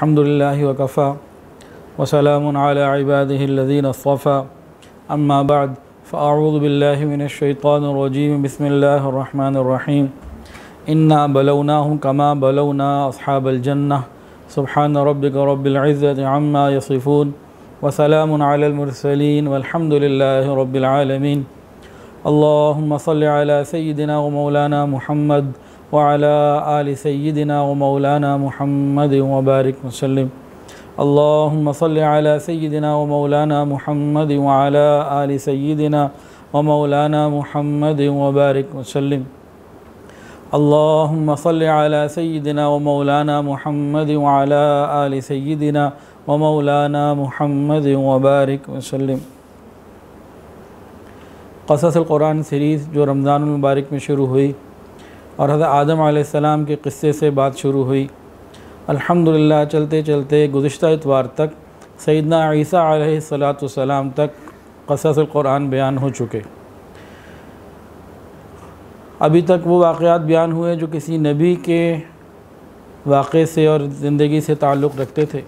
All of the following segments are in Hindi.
अल्हम्दुलिल्लाहि व कफ़ा व सलामुन अला इबादिहिल्लज़ीना अस्फ़ा अम्मा बअद फ़अऊज़ु बिल्लाहि मिनश शैतानिर रजीम बिस्मिल्लाहिर रहमानिर रहीम इन्ना बलौनाहुम कमा बलौना अस्हाबल जन्नह सुब्हान रब्बिका रब्बिल इज़्ज़ति अम्मा यसिफ़ून व सलामुन अलल मुरसलीन वल्हम्दुलिल्लाहि रब्बिल आलमीन। अल्लाहुम्मा सल्लि अला सय्यिदिना व मौलाना मुहम्मद व अला आलि सय्यिदिना व मौलाना मुहम्मद व बारिक वसल्लिम। अल्लाहुम्मा सल्लि अला सय्यिदिना व मौलाना मुहम्मद व अला आलि सय्यिदिना व मौलाना मुहम्मद व बारिक वसल्लिम। अल्लाहुम्मा सल्लि अला सय्यिदिना व मौलाना मुहम्मद व अला आलि सय्यिदिना व मौलाना मुहम्मद व बारिक वसल्लिम। क़ससुल क़ुरान सीरीज़ जो रमज़ानुल मुबारक में शुरू हुई और हज़रत आदम अलैहिस्सलाम के क़िस्से से बात शुरू हुई। अल्हम्दुलिल्लाह चलते चलते गुज़िश्ता इतवार तक सैयदना ईसा अलैहिस्सलाम तक क़ससुल क़ुरान बयान हो चुके। अभी तक वो वाक़यात बयान हुए जो किसी नबी के वाक़े से और ज़िंदगी से ताल्लुक़ रखते थे,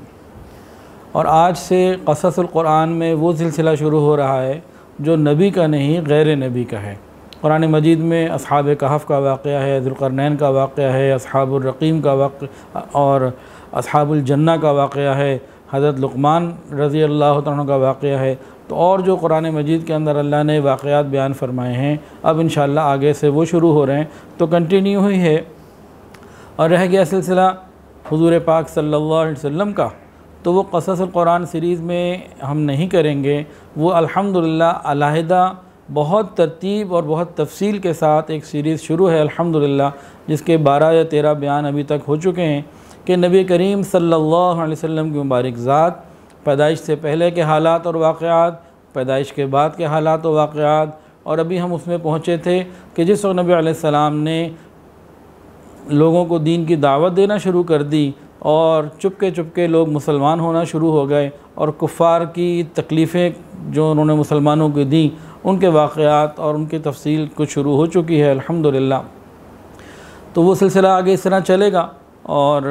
और आज से क़ससुल क़ुरान में वो सिलसिला शुरू हो रहा है जो नबी का नहीं गैर नबी का है। कुरान मजीद में अस्हाब कहफ़ का वाक़या है, ज़ुल्क़रनैन का वाक़या है, अस्हाबुर रक़ीम का वाक़या और अस्हाबुल जन्ना का वाक़या है, हज़रत लुक़मान रज़ी अल्लाह तआला अन्हु का वाक़या है। तो और जो कुरान मजीद के अंदर अल्लाह ने वाक़यात बयान फ़रमाए हैं, अब इंशाअल्लाह आगे से वो शुरू हो रहे हैं, तो कंटिन्यू हुई है। और रह गया सिलसिला हुज़ूर पाक सल्लल्लाहु अलैहि वसल्लम का, तो वो क़ससुल क़ुरान सीरीज़ में हम नहीं करेंगे। वो अल्हम्दुलिल्लाह अलहदा बहुत तरतीब और बहुत तफसील के साथ एक सीरीज़ शुरू है अल्हम्दुलिल्लाह, जिसके 12 या 13 बयान अभी तक हो चुके हैं कि नबी करीम सल्लल्लाहु अलैहि वसल्लम की मुबारक ज़ात, पैदाइश से पहले के हालात और वाक़यात, पैदाइश के बाद के हालात और वाक़यात। और अभी हम उसमें पहुँचे थे कि जिस वक्त नबी अलैहिस्सलाम ने लोगों को दीन की दावत देना शुरू कर दी और चुपके चुपके लोग मुसलमान होना शुरू हो गए, और कुफ़ार की तकलीफ़ें जो उन्होंने मुसलमानों को दी उनके वाक़यात और उनकी तफसील कुछ शुरू हो चुकी है अल्हम्दुलिल्लाह। तो वो सिलसिला आगे इस तरह चलेगा, और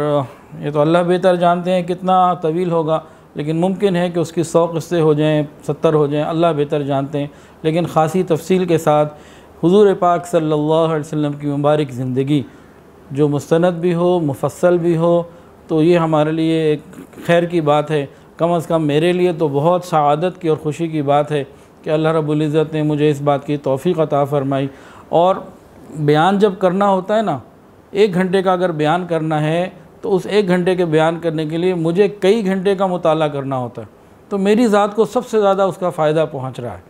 ये तो अल्लाह बेहतर जानते हैं कितना तवील होगा, लेकिन मुमकिन है कि उसकी 100 क़िस्से हो जाएँ, 70 हो जाएँ, अल्लाह बेहतर जानते हैं। लेकिन ख़ासी तफसील के साथ हुज़ूर पाक सल्लल्लाहु अलैहि वसल्लम की मुबारक ज़िंदगी जो मुस्तनद भी हो, मुफस्सल भी हो, तो ये हमारे लिए एक खैर की बात है। कम अज़ कम मेरे लिए तो बहुत सआदत की और ख़ुशी की बात है कि अल्लाह रब्बुल इज़्ज़त ने मुझे इस बात की तौफ़ीक़ अता फ़रमाई। और बयान जब करना होता है ना, 1 घंटे का अगर बयान करना है तो उस 1 घंटे के बयान करने के लिए मुझे कई घंटे का मुताला करना होता है, तो मेरी ज़ात को सबसे ज़्यादा उसका फ़ायदा पहुँच रहा है।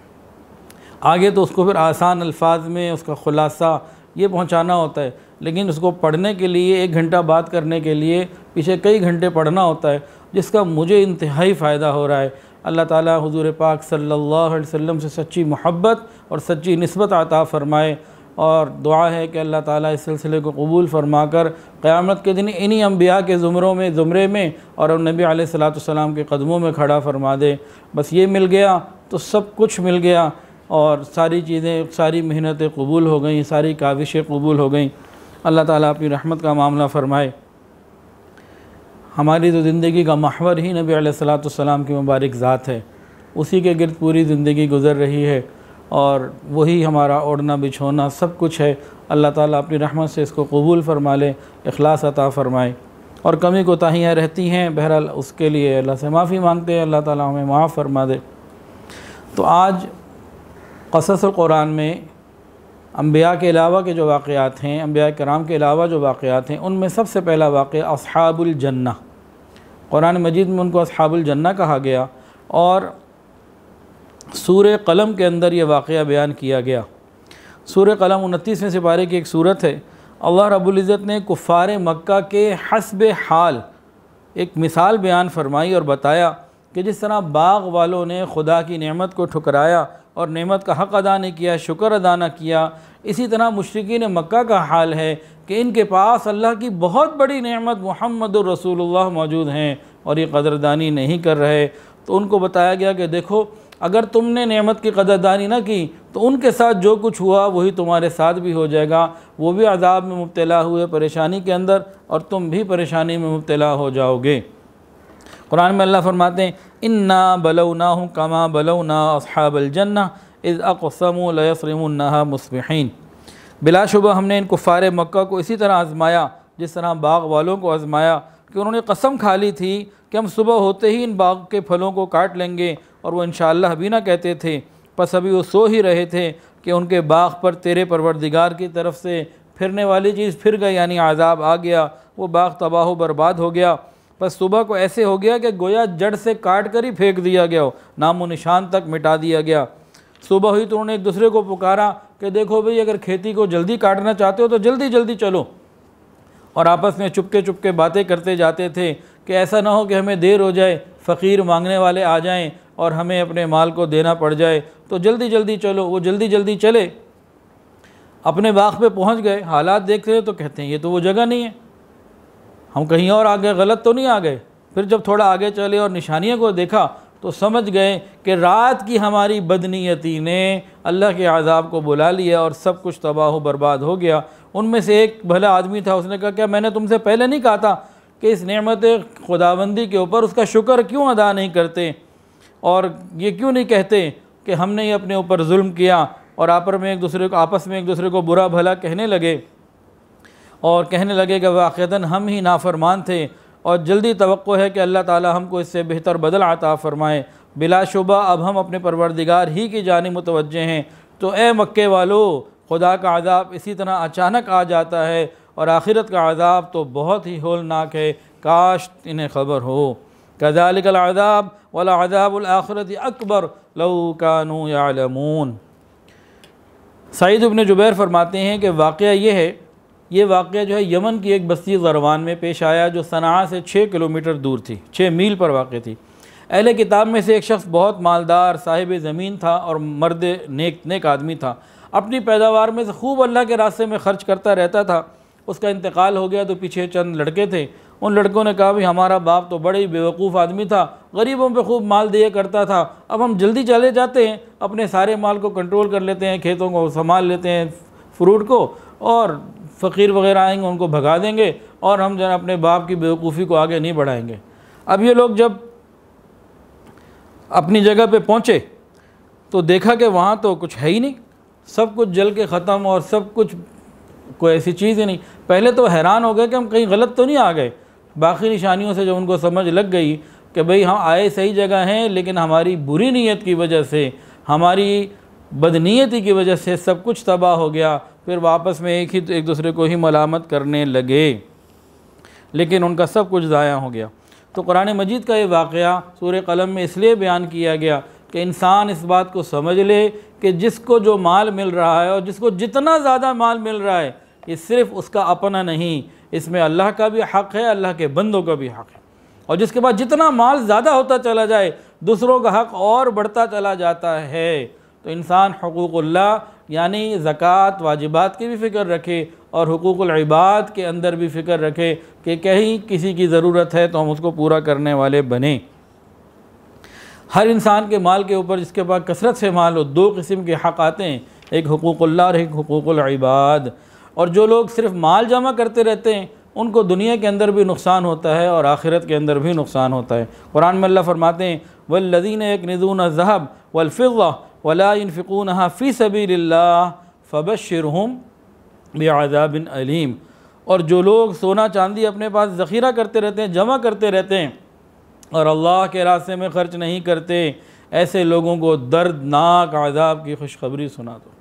आगे तो उसको फिर आसान अल्फाज में उसका ख़ुलासा ये पहुँचाना होता है, लेकिन उसको पढ़ने के लिए 1 घंटा बात करने के लिए पीछे कई घंटे पढ़ना होता है, जिसका मुझे इंतहाई फ़ायदा हो रहा है। अल्लाह ताला हुज़ूर पाक सल्लल्लाहु अलैहि वसल्लम से सच्ची मोहब्बत और सच्ची निस्बत अता फ़रमाए, और दुआ है कि अल्लाह ताला इस सिलसिले को कबूल फ़रमा कर क़यामत के दिन इन्हीं अम्बिया के ज़ुमरे में और नबी अलैहिस्सलातु वस्सलाम के कदमों में खड़ा फ़रमा दे। बस ये मिल गया तो सब कुछ मिल गया, और सारी चीज़ें, सारी मेहनतें कबूल हो गई, सारी काविशें कबूल हो गई। अल्लाह ताला अपनी रहमत का मामला फ़रमाए। हमारी तो ज़िंदगी का महवर ही नबी अलैहिस्सलातु वस्सलाम की मुबारक ज़ात है, उसी के गिर्द पूरी ज़िंदगी गुज़र रही है, और वही हमारा ओढ़ना बिछोना सब कुछ है। अल्लाह ताला अपनी रहमत से इसको कबूल फ़रमा ले, इखलास अता फ़रमाए। और कमी कोताहियाँ रहती हैं, बहरहाल उसके लिए अल्लाह से माफ़ी मांगते हैं, अल्लाह ताला हमें माफ़ फ़रमा दे। तो आज क़ससुल क़ुरान में अम्बिया के अलावा के जो वाक़यात हैं, अम्बिया किराम के अलावा जो वाक़यात हैं, उनमें सबसे पहला वाक़या अस्हाबुल जन्ना। कुरान मजीद में उनको अस्हाबुल जन्ना कहा गया, और सूरह क़लम के अंदर ये वाक़या बयान किया गया। सूरह क़लम 29वें सिपारे की एक सूरत है। अल्लाह रब्बुल इज़्ज़त ने कुफ़ार मक्का के हस्ब हाल एक मिसाल बयान फरमाई और बताया कि जिस तरह बाग़ वालों ने खुदा की नेमत को ठुकराया और नेमत का हक़ अदा नहीं किया, शुक्र अदा न किया, इसी तरह मुशरिकीन मक्का का हाल है कि इनके पास अल्लाह की बहुत बड़ी नेमत मुहम्मदुर रसूलुल्लाह मौजूद हैं और ये कदरदानी नहीं कर रहे। तो उनको बताया गया कि देखो, अगर तुमने नेमत की कदरदानी ना की तो उनके साथ जो कुछ हुआ वही तुम्हारे साथ भी हो जाएगा। वो भी अज़ाब में मुब्तला हुए, परेशानी के अंदर, और तुम भी परेशानी में मुब्तला हो जाओगे। कुरान में अल्लाह फरमाते हैं इन्ना बलौनाहुम कमा बलौना अस्हाबल जन्नह इज़ अक़समू लयस्रिमुन्नहा मुस्बिहीन। बिलाशुबा हमने इन कुफ़ार मक्का को इसी तरह आज़माया जिस तरह बाग़ वालों को आज़माया कि उन्होंने कसम खा ली थी कि हम सुबह होते ही इन बाग़ के फलों को काट लेंगे, और वो इंशाअल्लाह भी ना कहते थे। बस अभी वो सो ही रहे थे कि उनके बाग़ पर तेरे परवरदिगार की तरफ से फिरने वाली चीज़ फिर गई, यानी आज़ाब आ गया। वो बाग़ तबाह बर्बाद हो गया। बस सुबह को ऐसे हो गया कि गोया जड़ से काट कर ही फेंक दिया गया हो, नामो निशान तक मिटा दिया गया। सुबह हुई तो उन्होंने एक दूसरे को पुकारा कि देखो भाई, अगर खेती को जल्दी काटना चाहते हो तो जल्दी जल्दी चलो। और आपस में चुपके चुपके बातें करते जाते थे कि ऐसा ना हो कि हमें देर हो जाए, फ़कीर मांगने वाले आ जाएं और हमें अपने माल को देना पड़ जाए, तो जल्दी जल्दी चलो। वो जल्दी जल्दी चले, अपने बाग़ पे पहुंच गए। हालात देख रहे तो कहते हैं ये तो वो जगह नहीं है, हम कहीं और आ गए, गलत तो नहीं आ गए। फिर जब थोड़ा आगे चले और निशानियों को देखा तो समझ गए कि रात की हमारी बदनीयती ने अल्लाह के आज़ाब को बुला लिया और सब कुछ तबाह बर्बाद हो गया। उनमें से एक भला आदमी था, उसने कहा क्या मैंने तुमसे पहले नहीं कहा था कि इस नेमत खुदाबंदी के ऊपर उसका शुक्र क्यों अदा नहीं करते, और ये क्यों नहीं कहते कि हमने ये अपने ऊपर जुल्म किया। और आपस में एक दूसरे को बुरा भला कहने लगे और कहने लगे कि वाक़तन हम ही नाफरमान थे और जल्दी तवक्को है कि अल्लाह ताला हमको इससे बेहतर बदल अता फ़रमाए। बिलाशुबा अब हम अपने परवरदिगार ही की जानिब मुतवज्जे हैं। तो ए मक्के वालों, खुदा का अज़ाब इसी तरह अचानक आ जाता है और आखिरत का अज़ाब तो बहुत ही होलनाक है, काश इन्हें ख़बर हो। कज़ालिकल अज़ाब वला अज़ाबुल आखिरति अकबर लौ कानू यालमून। सईद इब्न जुबैर फरमाते हैं कि वाक़या ये है, ये वाक़या जो है यमन की एक बस्ती ज़रवान में पेश आया जो सनआ से 6 किलोमीटर दूर थी, 6 मील पर वाक़ थी। अहले किताब में से एक शख्स बहुत मालदार साहिब ज़मीन था और मर्द नेक आदमी था। अपनी पैदावार में से खूब अल्लाह के रास्ते में ख़र्च करता रहता था। उसका इंतकाल हो गया तो पीछे चंद लड़के थे। उन लड़कों ने कहा भाई हमारा बाप तो बड़े ही बेवकूफ़ आदमी था, गरीबों पे खूब माल दिया करता था, अब हम जल्दी चले जाते हैं, अपने सारे माल को कंट्रोल कर लेते हैं, खेतों को संभाल लेते हैं, फ्रूट को, और फ़कीर वगैरह आएंगे उनको भगा देंगे और हम जरा अपने बाप की बेवकूफ़ी को आगे नहीं बढ़ाएंगे। अब ये लोग जब अपनी जगह पे पहुँचे तो देखा कि वहाँ तो कुछ है ही नहीं, सब कुछ जल के ख़त्म और सब कुछ, कोई ऐसी चीज़ ही नहीं। पहले तो हैरान हो गए कि हम कहीं गलत तो नहीं आ गए। बाकी निशानियों से जब उनको समझ लग गई कि भाई हम आए सही जगह हैं, लेकिन हमारी बुरी नीयत की वजह से, हमारी बदनीयती की वजह से सब कुछ तबाह हो गया, फिर वापस में एक दूसरे को ही मलामत करने लगे, लेकिन उनका सब कुछ ज़ाया हो गया। तो कुरान मजीद का ये वाक़या सूरह क़लम में इसलिए बयान किया गया कि इंसान इस बात को समझ ले कि जिसको जो माल मिल रहा है और जिसको जितना ज़्यादा माल मिल रहा है, ये सिर्फ़ उसका अपना नहीं, इसमें अल्लाह का भी हक़ है, अल्लाह के बंदों का भी हक़ है। और जिसके बाद जितना माल ज़्यादा होता चला जाए, दूसरों का हक़ और बढ़ता चला जाता है। तो इंसान हुकूकुल्लाह यानी ज़कात वाजिबात की भी फ़िक्र रखे और हुकूकुल इबाद के अंदर भी फ़िक्र रखे कि कहीं किसी की ज़रूरत है तो हम उसको पूरा करने वाले बने। हर इंसान के माल के ऊपर जिसके पास कसरत से माल हो, 2 किस्म के हक़ आते हैं, एक हुकूकुल्लाह और एक हुकूकुल इबाद। और जो लोग सिर्फ माल जमा करते रहते हैं उनको दुनिया के अंदर भी नुकसान होता है और आखिरत के अंदर भी नुकसान होता है। कुरान में अल्लाह फरमाते हैं वल्लज़ीना यकनिज़ूना ज़हब वल-फ़िज़्ज़ा वला युनफ़िक़ूनहा फ़ी सबीलिल्लाह फ़बश्शिरहुम बिअज़ाबिन अलीम। और जो लोग सोना चांदी अपने पास ज़ख़ीरा करते रहते हैं, जमा करते रहते हैं और अल्लाह के रास्ते में ख़र्च नहीं करते, ऐसे लोगों को दर्दनाक अज़ाब की खुशखबरी सुना दो।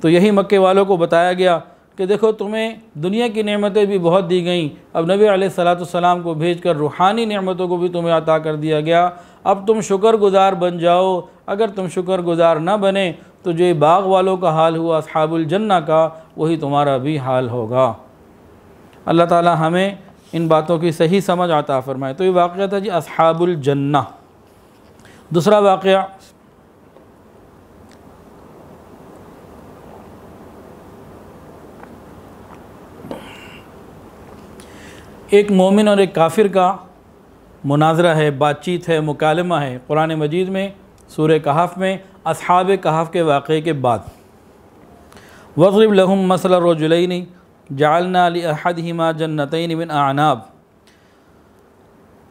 तो यही मक्के वालों को बताया गया कि देखो तुम्हें दुनिया की नेमतें भी बहुत दी गईं, अब नबी अलैहिस्सलाम को भेजकर रूहानी नेमतों को भी तुम्हें अता कर दिया गया। अब तुम शुक्रगुज़ार बन जाओ। अगर तुम शुक्रगुज़ार न बने तो जो बाग़ वालों का हाल हुआ अस्हाबुल जन्ना का, वही तुम्हारा भी हाल होगा। अल्लाह ताला हमें इन बातों की सही समझ अता फ़रमाए। तो ये वाक़या था जी अस्हाबुल जन्ना। दूसरा वाक़या एक मोमिन और एक काफिर का मुनाजरा है, बातचीत है, मुकालमा है कुरान मजीद में सूरह कहफ में अस्हाब कहफ के वाक़े के बाद। वज़रिब लहुम मसल रजुलैनि जअलना लिअहदिहिमा जन्नतैनि मिन अअनाब।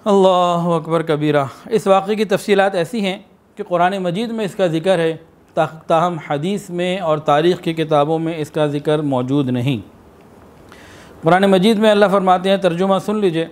अल्लाहु अकबर कबीरा। इस वाक़े की तफसीलात ऐसी हैं कि कुरान मजीद में इसका ज़िक्र है, ताहम हदीस में और तारीख़ की किताबों में इसका ज़िक्र मौजूद नहीं। कुरान मजीद में अल्लाह फरमाते हैं, तर्जुमा सुन लीजिए,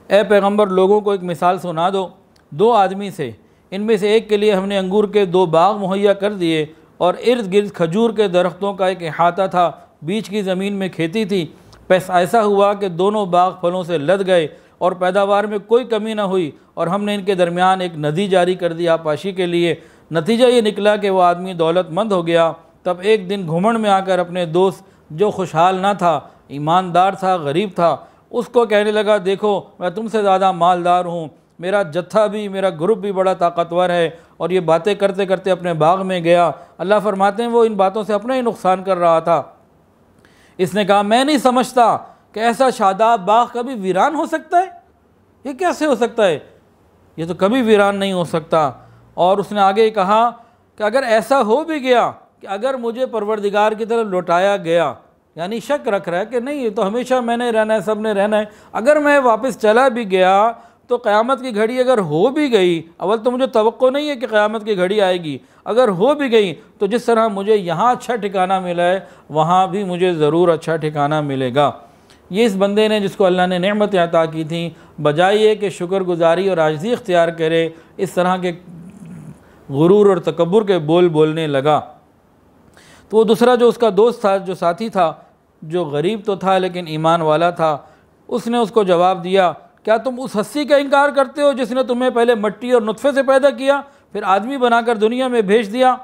ए पैगंबर लोगों को एक मिसाल सुना दो आदमी से, इनमें से एक के लिए हमने अंगूर के 2 बाग मुहैया कर दिए और इर्द गिर्द खजूर के दरख्तों का एक अहाता था, बीच की ज़मीन में खेती थी। ऐसा हुआ कि दोनों बाग फलों से लद गए और पैदावार में कोई कमी ना हुई, और हमने इनके दरमियान एक नदी जारी कर दी आपाशी के लिए। नतीजा ये निकला कि वह आदमी दौलतमंद हो गया। तब एक दिन घुमंड में आकर अपने दोस्त, जो खुशहाल ना था, ईमानदार था, गरीब था, उसको कहने लगा, देखो मैं तुमसे ज़्यादा मालदार हूँ, मेरा जत्था भी, मेरा ग्रुप भी बड़ा ताकतवर है। और ये बातें करते करते अपने बाग में गया। अल्लाह फरमाते हैं वो इन बातों से अपना ही नुकसान कर रहा था। इसने कहा, मैं नहीं समझता कि ऐसा शादाब बाग कभी वीरान हो सकता है। ये कैसे हो सकता है, ये तो कभी वीरान नहीं हो सकता। और उसने आगे कहा कि अगर ऐसा हो भी गया कि अगर मुझे परवरदिगार की तरफ लौटाया गया, यानी शक रख रहा है कि नहीं ये तो हमेशा मैंने रहना है, सब ने रहना है, अगर मैं वापस चला भी गया तो क़यामत की घड़ी अगर हो भी गई, अव्वल तो मुझे तवक्को नहीं है कि क़यामत की घड़ी आएगी, अगर हो भी गई तो जिस तरह मुझे यहाँ अच्छा ठिकाना मिला है वहाँ भी मुझे ज़रूर अच्छा ठिकाना मिलेगा। ये इस बंदे ने, जिसको अल्लाह ने नेमत अता की थी, बजाय ये कि शुक्रगुजारी और आजिज़ी इख्तियार करे, इस तरह के गुरूर और तकब्बुर के बोल बोलने लगा। तो वो दूसरा जो उसका दोस्त था, जो साथी था, जो गरीब तो था लेकिन ईमान वाला था, उसने उसको जवाब दिया, क्या तुम उस हस्ती का इनकार करते हो जिसने तुम्हें पहले मिट्टी और नुत्फ़े से पैदा किया, फिर आदमी बनाकर दुनिया में भेज दिया?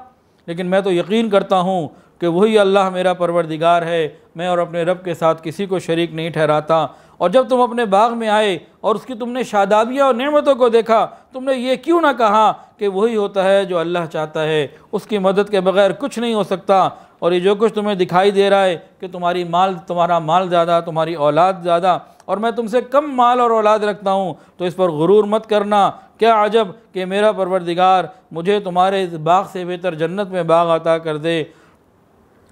लेकिन मैं तो यकीन करता हूँ कि वही अल्लाह मेरा परवरदिगार है, मैं और अपने रब के साथ किसी को शरीक नहीं ठहराता। और जब तुम अपने बाग में आए और उसकी तुमने शादाबियाँ और नेमतों को देखा, तुमने ये क्यों ना कहा कि वही होता है जो अल्लाह चाहता है, उसकी मदद के बगैर कुछ नहीं हो सकता। और ये जो कुछ तुम्हें दिखाई दे रहा है कि तुम्हारा माल ज़्यादा, तुम्हारी औलाद ज़्यादा, और मैं तुमसे कम माल और औलाद रखता हूँ, तो इस पर गुरूर मत करना। क्या अजब कि मेरा परवरदिगार मुझे तुम्हारे इस बाग से बेहतर जन्नत में बाग अता कर दे,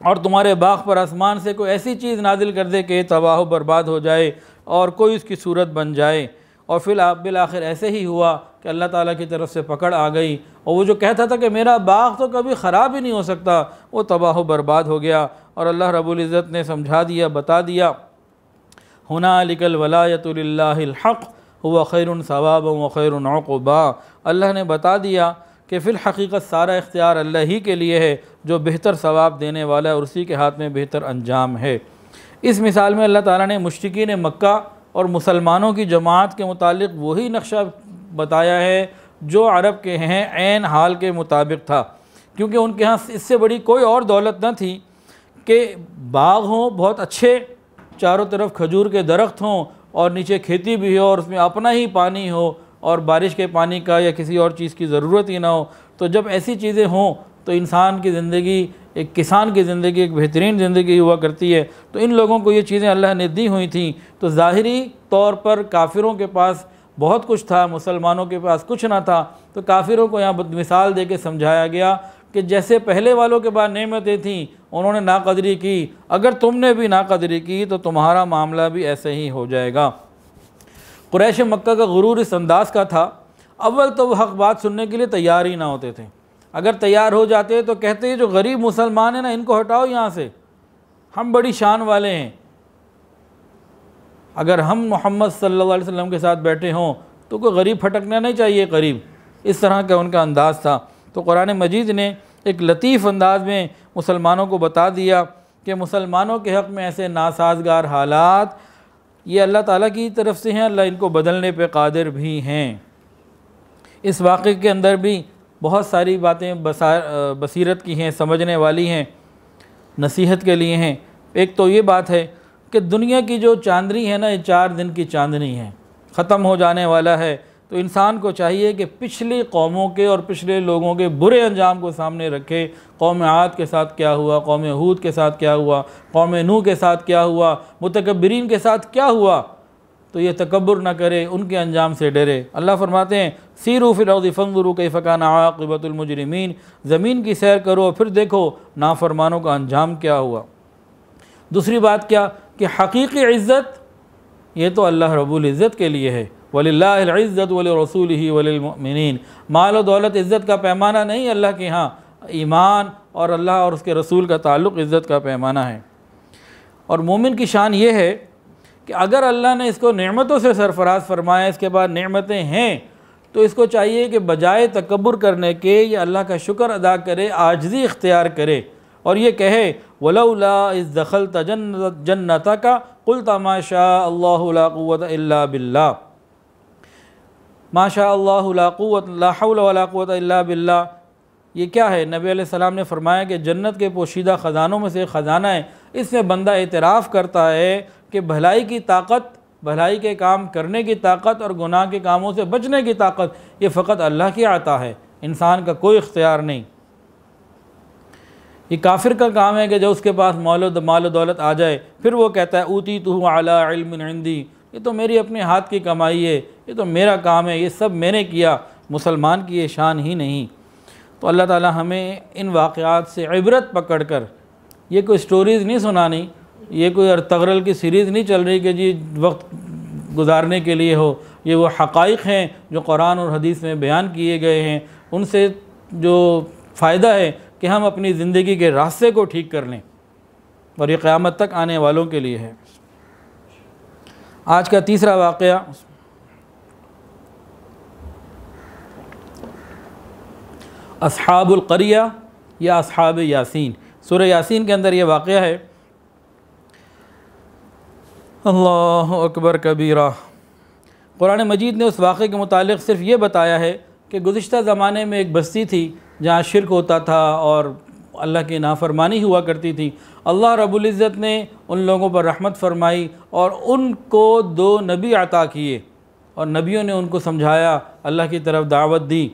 और तुम्हारे बाग पर आसमान से कोई ऐसी चीज़ नाजिल कर दे कि तबाह बर्बाद हो जाए और कोई उसकी सूरत बन जाए। और फिर बिल आखिर ऐसे ही हुआ कि अल्लाह ताला की तरफ से पकड़ आ गई, और वो जो कहता था कि मेरा बाग तो कभी ख़राब ही नहीं हो सकता, वो तबाह बर्बाद हो गया। और अल्लाह रब्बुल इज़्ज़त ने समझा दिया, बता दिया, हुनालिकल वलायतु लिल्लाहिल हक़ हुवा खैरुन सवाबन व खैरुन उक़बा। अल्लाह ने बता दिया कि फ़िल हक़ीक़त सारा इख्तियार अल्लाह ही के लिए है, जो बेहतर सवाब देने वाला है और उसी के हाथ में बेहतर अंजाम है। इस मिसाल में अल्लाह ताला ने मुश्रिकीन मक्का और मुसलमानों की जमात के मुतालिक वही नक्शा बताया है जो अरब के हैं ऐन हाल के मुताबिक था, क्योंकि उनके यहाँ इससे बड़ी कोई और दौलत न थी कि बाग हों बहुत अच्छे, चारों तरफ खजूर के दरख्त हों और नीचे खेती भी हो और उसमें अपना ही पानी हो और बारिश के पानी का या किसी और चीज़ की ज़रूरत ही ना हो। तो जब ऐसी चीज़ें हों तो इंसान की ज़िंदगी, एक किसान की ज़िंदगी एक बेहतरीन ज़िंदगी हुआ करती है। तो इन लोगों को ये चीज़ें अल्लाह ने दी हुई थी। तो ज़ाहिरी तौर पर काफिरों के पास बहुत कुछ था, मुसलमानों के पास कुछ ना था। तो काफिरों को यहाँ मिसाल दे के समझाया गया कि जैसे पहले वालों के बाद नेमतें थीं, उन्होंने नाकदरी की, अगर तुमने भी नाकदरी की तो तुम्हारा मामला भी ऐसे ही हो जाएगा। कुरैश मक्का का गुरूर इस अंदाज़ का था, अव्वल तो वो हक़ बात सुनने के लिए तैयार ही ना होते थे। अगर तैयार हो जाते तो कहते हैं जो गरीब मुसलमान हैं ना, इनको हटाओ यहाँ से, हम बड़ी शान वाले हैं। अगर हम मोहम्मद सल्लल्लाहु अलैहि वसल्लम के साथ बैठे हों तो कोई गरीब फटकना नहीं चाहिए करीब, इस तरह का उनका अंदाज़ था। तो कुरान मजीद ने एक लतीफ़ अंदाज में मुसलमानों को बता दिया कि मुसलमानों के हक़ में ऐसे नासाजगार हालात ये अल्लाह ताला की तरफ से हैं, अल्लाह इनको बदलने पे कादिर भी हैं। इस वाक़े के अंदर भी बहुत सारी बातें बसीरत की हैं, समझने वाली हैं, नसीहत के लिए हैं। एक तो ये बात है कि दुनिया की जो चांदनी है ना, ये 4 दिन की चांदनी है, ख़त्म हो जाने वाला है। तो इंसान को चाहिए कि पिछली कौमों के और पिछले लोगों के बुरे अंजाम को सामने रखे। कौम आद के साथ क्या हुआ, कौम हूद के साथ क्या हुआ, कौम नूह के साथ क्या हुआ, मुतकब्बिरीन के साथ क्या हुआ, तो ये तकब्बुर न करे, उनके अंजाम से डरे। अल्लाह फरमाते हैं सीरू फिल अर्ज़ि फंज़ुरू कैफ़ कान आक़िबतुल मुजरिमीन, ज़मीन की सैर करो फिर देखो नाफरमानों का अंजाम क्या हुआ। दूसरी बात क्या कि हकीकी इज़्ज़त ये तो अल्लाह रब्बुल इज़्ज़त के लिए है, वलिल्लाहिल इज़्ज़त वलिरसूलिही वलिलमुमिनीन। माल और दौलत इज़्ज़त का पैमाना नहीं, अल्लाह के यहाँ ईमान और अल्लाह और उसके रसूल का ताल्लुक़ इज़्ज़त का पैमाना है। और मोमिन की शान ये है कि अगर अल्लाह ने इसको नेमतों से सरफराज फरमाया, इसके बाद नेमतें हैं, तो इसको चाहिए कि बजाय तकब्बुर करने के ये अल्लाह का शुक्र अदा करे, आजिज़ी इख्तियार करे और ये कहे वलौला इज़ दखलत जन्नतका क़ुल्त मा शा अल्लाहु ला क़ुव्वत इल्ला बिल्लाह, मा शा अल्लाहु ला क़ुव्वत ला हौला वला क़ुव्वत इल्ला बिल्लाह। ये क्या है? नबी अलैहिस्सलाम ने फरमाया कि जन्नत के पोशीदा ख़जानों में से एक ख़जाना है, इसमें बंदा एतराफ़ करता है कि भलाई की ताकत, भलाई के काम करने की ताकत और गुनाह के कामों से बचने की ताकत ये फ़कत अल्लाह की आता है, इंसान का कोई इख्तियार नहीं। ये काफिर का काम है कि जब उसके पास माल दौलत आ जाए फिर वो कहता है ऊतीतुहु अला इल्मिन इंदी, ये तो मेरी अपने हाथ की कमाई है, ये तो मेरा काम है, ये सब मैंने किया। मुसलमान की ये शान ही नहीं। तो अल्लाह ताला हमें इन वाक़यात से इबरत पकड़ कर, ये कोई स्टोरीज़ नहीं सुनानी, ये कोई अर्तगरल की सीरीज़ नहीं चल रही कि जी वक्त गुजारने के लिए हो, ये वो हक़ाइक़ हैं जो कुरान और हदीस में बयान किए गए हैं, उनसे जो फ़ायदा है कि हम अपनी ज़िंदगी के रास्ते को ठीक कर लें और ये क़यामत तक आने वालों के लिए है। आज का तीसरा वाक़या अस्हाबुल क़रिया या अस्हाब यासीन। सूरह यासीन के अंदर ये वाक़या है। अल्लाहु अकबर कबीरा। कुरान मजीद ने उस वाक़े के मुतालिक सिर्फ़ ये बताया है कि गुज़िश्ता ज़माने में एक बस्ती थी जहाँ शिरक होता था और अल्लाह की नाफरमानी हुआ करती थी। अल्लाह रब्बुल इज़्ज़त ने उन लोगों पर रहमत फरमाई और उनको 2 नबी अता किए और नबियों ने उनको समझाया, अल्लाह की तरफ दावत दी।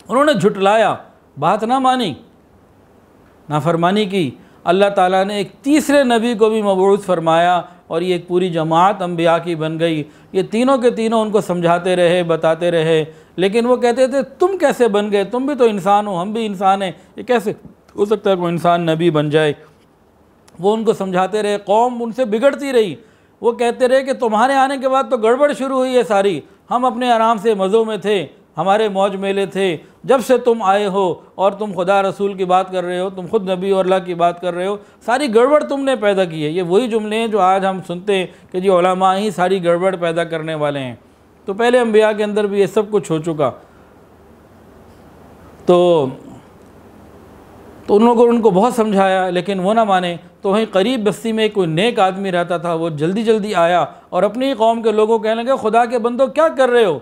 उन्होंने झुटलाया, बात ना मानी, नाफरमानी की। अल्लाह ताला ने एक तीसरे नबी को भी मबऊस फरमाया और ये एक पूरी जमात अम्बिया की बन गई। ये तीनों के तीनों उनको समझाते रहे, बताते रहे, लेकिन वो कहते थे तुम कैसे बन गए, तुम भी तो इंसान हो, हम भी इंसान हैं, ये कैसे हो सकता है कोई इंसान नबी बन जाए। वो उनको समझाते रहे, कौम उनसे बिगड़ती रही। वो कहते रहे कि तुम्हारे आने के बाद तो गड़बड़ शुरू हुई है सारी, हम अपने आराम से मज़ों में थे, हमारे मौज मेले थे, जब से तुम आए हो और तुम खुदा रसूल की बात कर रहे हो, तुम खुद नबी और अल्लाह की बात कर रहे हो, सारी गड़बड़ तुमने पैदा की है। ये वही जुमले हैं जो आज हम सुनते हैं कि जी उलमा ही सारी गड़बड़ पैदा करने वाले हैं। तो पहले अंबिया के अंदर भी ये सब कुछ हो चुका। तो उन लोगों ने उनको बहुत समझाया लेकिन वो ना माने। तो वहीं करीब बस्ती में कोई नेक आदमी रहता था, वो जल्दी जल्दी आया और अपनी ही कौम के लोगों को कहने लगे खुदा के बंदो क्या कर रहे हो,